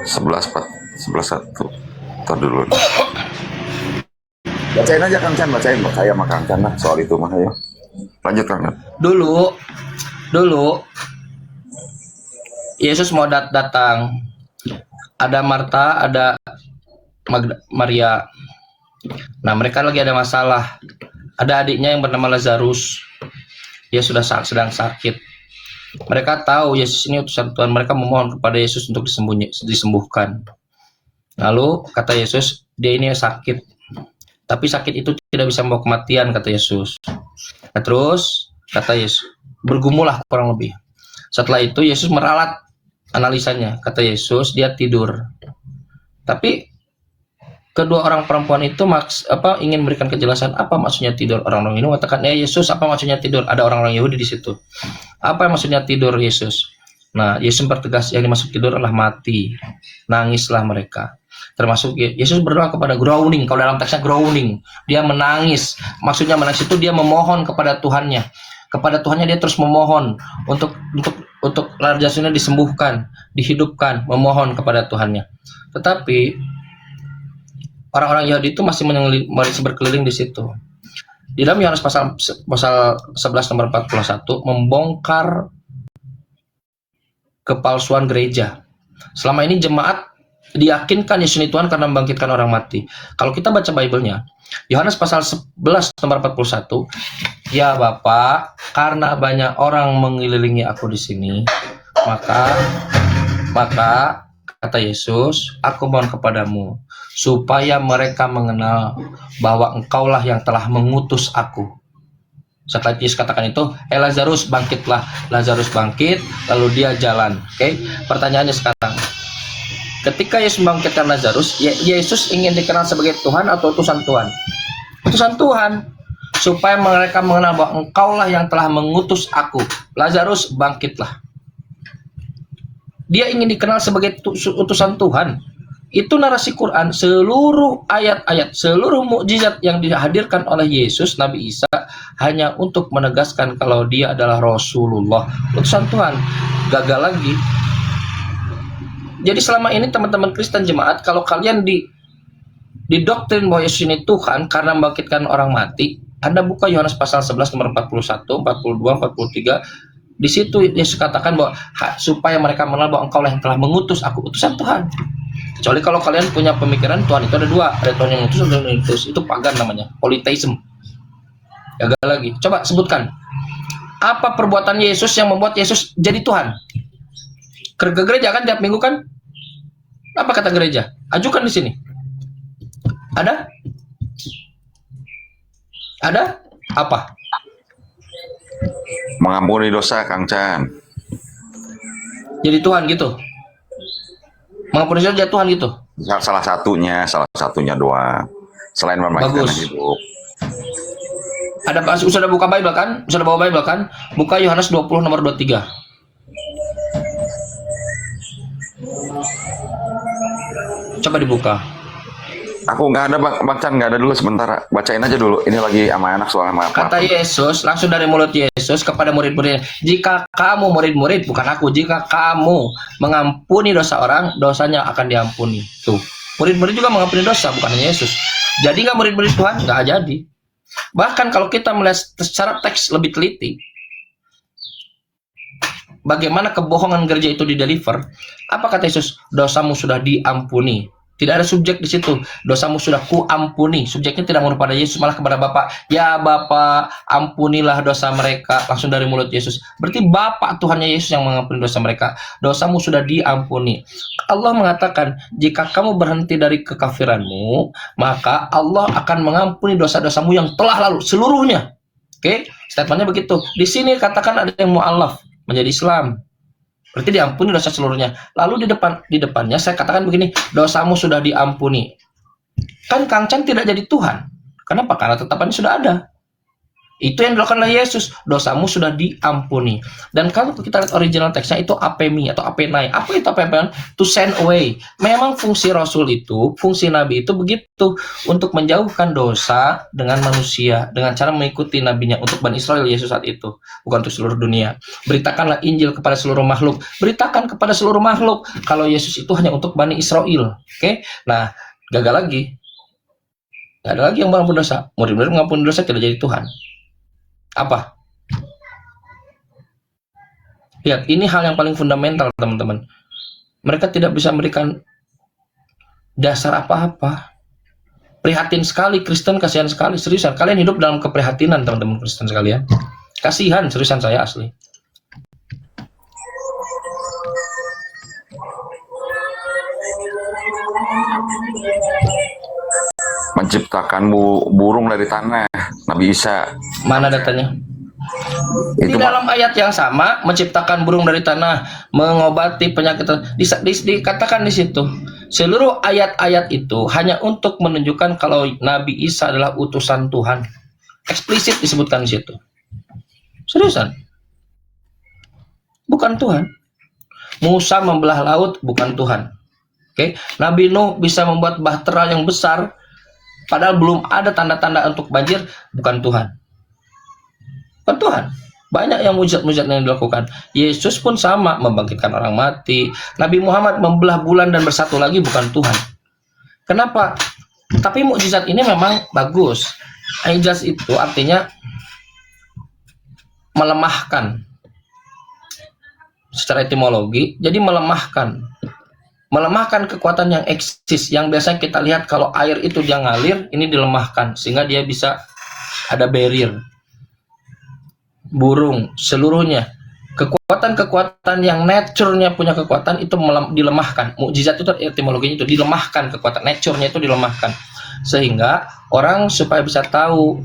11:1. Ntar dulu. Bacain aja Kang Chan, bacain. Saya sama Kang Chan lah soal itu mah, ayo. Lanjut Kang Chan. Dulu Yesus mau datang. Ada Marta, ada Maria. Nah, mereka lagi ada masalah. Ada adiknya yang bernama Lazarus. Dia sudah sedang sakit. Mereka tahu Yesus ini utusan Tuhan. Mereka memohon kepada Yesus untuk disembuhkan. Lalu kata Yesus, dia ini sakit. Tapi sakit itu tidak bisa membawa kematian, kata Yesus. Nah, terus kata Yesus, bergumulah kurang lebih. Setelah itu Yesus meralat analisanya. Kata Yesus, dia tidur. Tapi kedua orang perempuan itu ingin memberikan kejelasan apa maksudnya tidur. Orang-orang ini mengatakan, Yesus, apa maksudnya tidur? Ada orang-orang Yahudi di situ. Apa maksudnya tidur, Yesus? Nah, Yesus bertegas, yang dimaksud tidur adalah mati. Nangislah mereka. Termasuk Yesus berdoa kepada groaning. Kalau dalam teksnya groaning, dia menangis. Maksudnya menangis itu dia memohon kepada Tuhannya. Kepada Tuhannya dia terus memohon untuk Lazarusnya disembuhkan, dihidupkan, memohon kepada Tuhannya. Tetapi orang-orang Yahudi itu masih berkeliling di situ. Di dalam Yohanes pasal 11 nomor 41 membongkar kepalsuan gereja. Selama ini jemaat diyakinkan Yesus ini Tuhan karena membangkitkan orang mati. Kalau kita baca Bible-nya, Yohanes pasal 11 nomor 41, ya Bapak, karena banyak orang mengelilingi aku di sini, maka kata Yesus, aku mohon kepadamu supaya mereka mengenal bahwa engkaulah yang telah mengutus aku. Setelah Yesus katakan itu, Lazarus bangkitlah. Lazarus bangkit, lalu dia jalan. Oke, pertanyaannya sekarang, ketika Yesus membangkitkan Lazarus, Yesus ingin dikenal sebagai Tuhan atau utusan Tuhan? Utusan Tuhan, supaya mereka mengenal bahwa engkaulah yang telah mengutus aku. Lazarus bangkitlah. Dia ingin dikenal sebagai utusan Tuhan. Itu narasi Quran, seluruh ayat-ayat, seluruh mukjizat yang dihadirkan oleh Yesus, Nabi Isa, hanya untuk menegaskan kalau dia adalah Rasulullah, utusan Tuhan. Gagal lagi. Jadi selama ini teman-teman Kristen jemaat, kalau kalian didoktrin bahwa Yesus ini Tuhan karena membangkitkan orang mati, Anda buka Yohanes pasal 11 nomor 41, 42, 43, Di situ Yesus katakan bahwa supaya mereka mengenal bahwa engkau lah yang telah mengutus aku, utusan Tuhan. Kecuali kalau kalian punya pemikiran Tuhan itu ada dua, ada Tuhan yang mengutus, ada Tuhan yang mengutus. Itu pagan namanya, polytheism. Gagal lagi. Coba sebutkan. Apa perbuatan Yesus yang membuat Yesus jadi Tuhan? Ke gereja kan tiap minggu kan? Apa kata gereja? Ajukan di sini. Ada? Ada? Apa? Mengampuni dosa, Kang Chan. Jadi Tuhan gitu. Mengampuni dosa jadi Tuhan gitu. Salah satunya doang. Selain membagikan hidup. Ada sudah buka Bible kan? Sudah bawa Bible kan? Buka Yohanes 20 nomor 23. Coba dibuka. Aku nggak ada Bang Chan, nggak ada dulu sebentar. Bacain aja dulu. Ini lagi sama anak soalnya. Maaf. Kata Yesus langsung dari mulut Yesus kepada murid-muridnya, jika kamu murid-murid, bukan aku, jika kamu mengampuni dosa orang, dosanya akan diampuni. Tuh, murid-murid juga mengampuni dosa, bukan hanya Yesus. Jadi nggak murid-murid Tuhan? Nggak jadi. Bahkan kalau kita melihat secara teks lebih teliti, bagaimana kebohongan gereja itu dideliver? Apa kata Yesus? Dosamu sudah diampuni. Tidak ada subjek di situ. Dosamu sudah kuampuni. Subjeknya tidak menurut pada Yesus, malah kepada Bapa. Ya Bapa, ampunilah dosa mereka. Langsung dari mulut Yesus. Berarti Bapa Tuhannya Yesus yang mengampuni dosa mereka. Dosamu sudah diampuni. Allah mengatakan, jika kamu berhenti dari kekafiranmu, maka Allah akan mengampuni dosa-dosamu yang telah lalu seluruhnya. Oke, statementnya begitu. Di sini katakan ada yang mu'alaf menjadi Islam. Berarti diampuni dosa seluruhnya. Lalu di depannya saya katakan begini, dosamu sudah diampuni. Kan Kang Chan tidak jadi Tuhan. Kenapa? Karena tetapannya sudah ada. Itu yang dilakukan oleh Yesus. Dosamu sudah diampuni. Dan kalau kita lihat original teksnya itu apemi atau apenai. Apa itu apemi? To send away. Memang fungsi Rasul itu, fungsi Nabi itu begitu. Untuk menjauhkan dosa dengan manusia. Dengan cara mengikuti nabinya. Untuk Bani Israel Yesus saat itu. Bukan untuk seluruh dunia. Beritakanlah Injil kepada seluruh makhluk. Beritakan kepada seluruh makhluk. Kalau Yesus itu hanya untuk Bani Israel. Oke? Nah, gagal lagi. Gak ada lagi yang mengampuni dosa. Murid-murid mengampuni dosa tidak jadi Tuhan. Apa? Lihat, ini hal yang paling fundamental, teman-teman. Mereka tidak bisa memberikan dasar apa-apa. Prihatin sekali Kristen, kasihan sekali, seriusan. Kalian hidup dalam keprihatinan, teman-teman Kristen sekalian. Kasihan, seriusan saya asli. Menciptakan burung dari tanah, Nabi Isa. Mana datanya? Di dalam ayat yang sama, menciptakan burung dari tanah, mengobati penyakit. Dikatakan di situ, seluruh ayat-ayat itu hanya untuk menunjukkan kalau Nabi Isa adalah utusan Tuhan. Eksplisit disebutkan di situ. Seriusan? Bukan Tuhan. Musa membelah laut, bukan Tuhan. Oke, Nabi Nuh bisa membuat bahtera yang besar. Padahal belum ada tanda-tanda untuk banjir, bukan Tuhan. Bukan Tuhan. Banyak yang mujizat-mujizat yang dilakukan. Yesus pun sama, membangkitkan orang mati. Nabi Muhammad membelah bulan dan bersatu lagi, bukan Tuhan. Kenapa? Tapi mujizat ini memang bagus. Mujizat itu artinya melemahkan. Secara etimologi, jadi melemahkan kekuatan yang eksis, yang biasanya kita lihat kalau air itu dia ngalir, ini dilemahkan sehingga dia bisa ada barrier. Burung seluruhnya, kekuatan-kekuatan yang nature-nya punya kekuatan itu dilemahkan. Mukjizat itu etimologinya itu dilemahkan, kekuatan nature-nya itu dilemahkan, sehingga orang supaya bisa tahu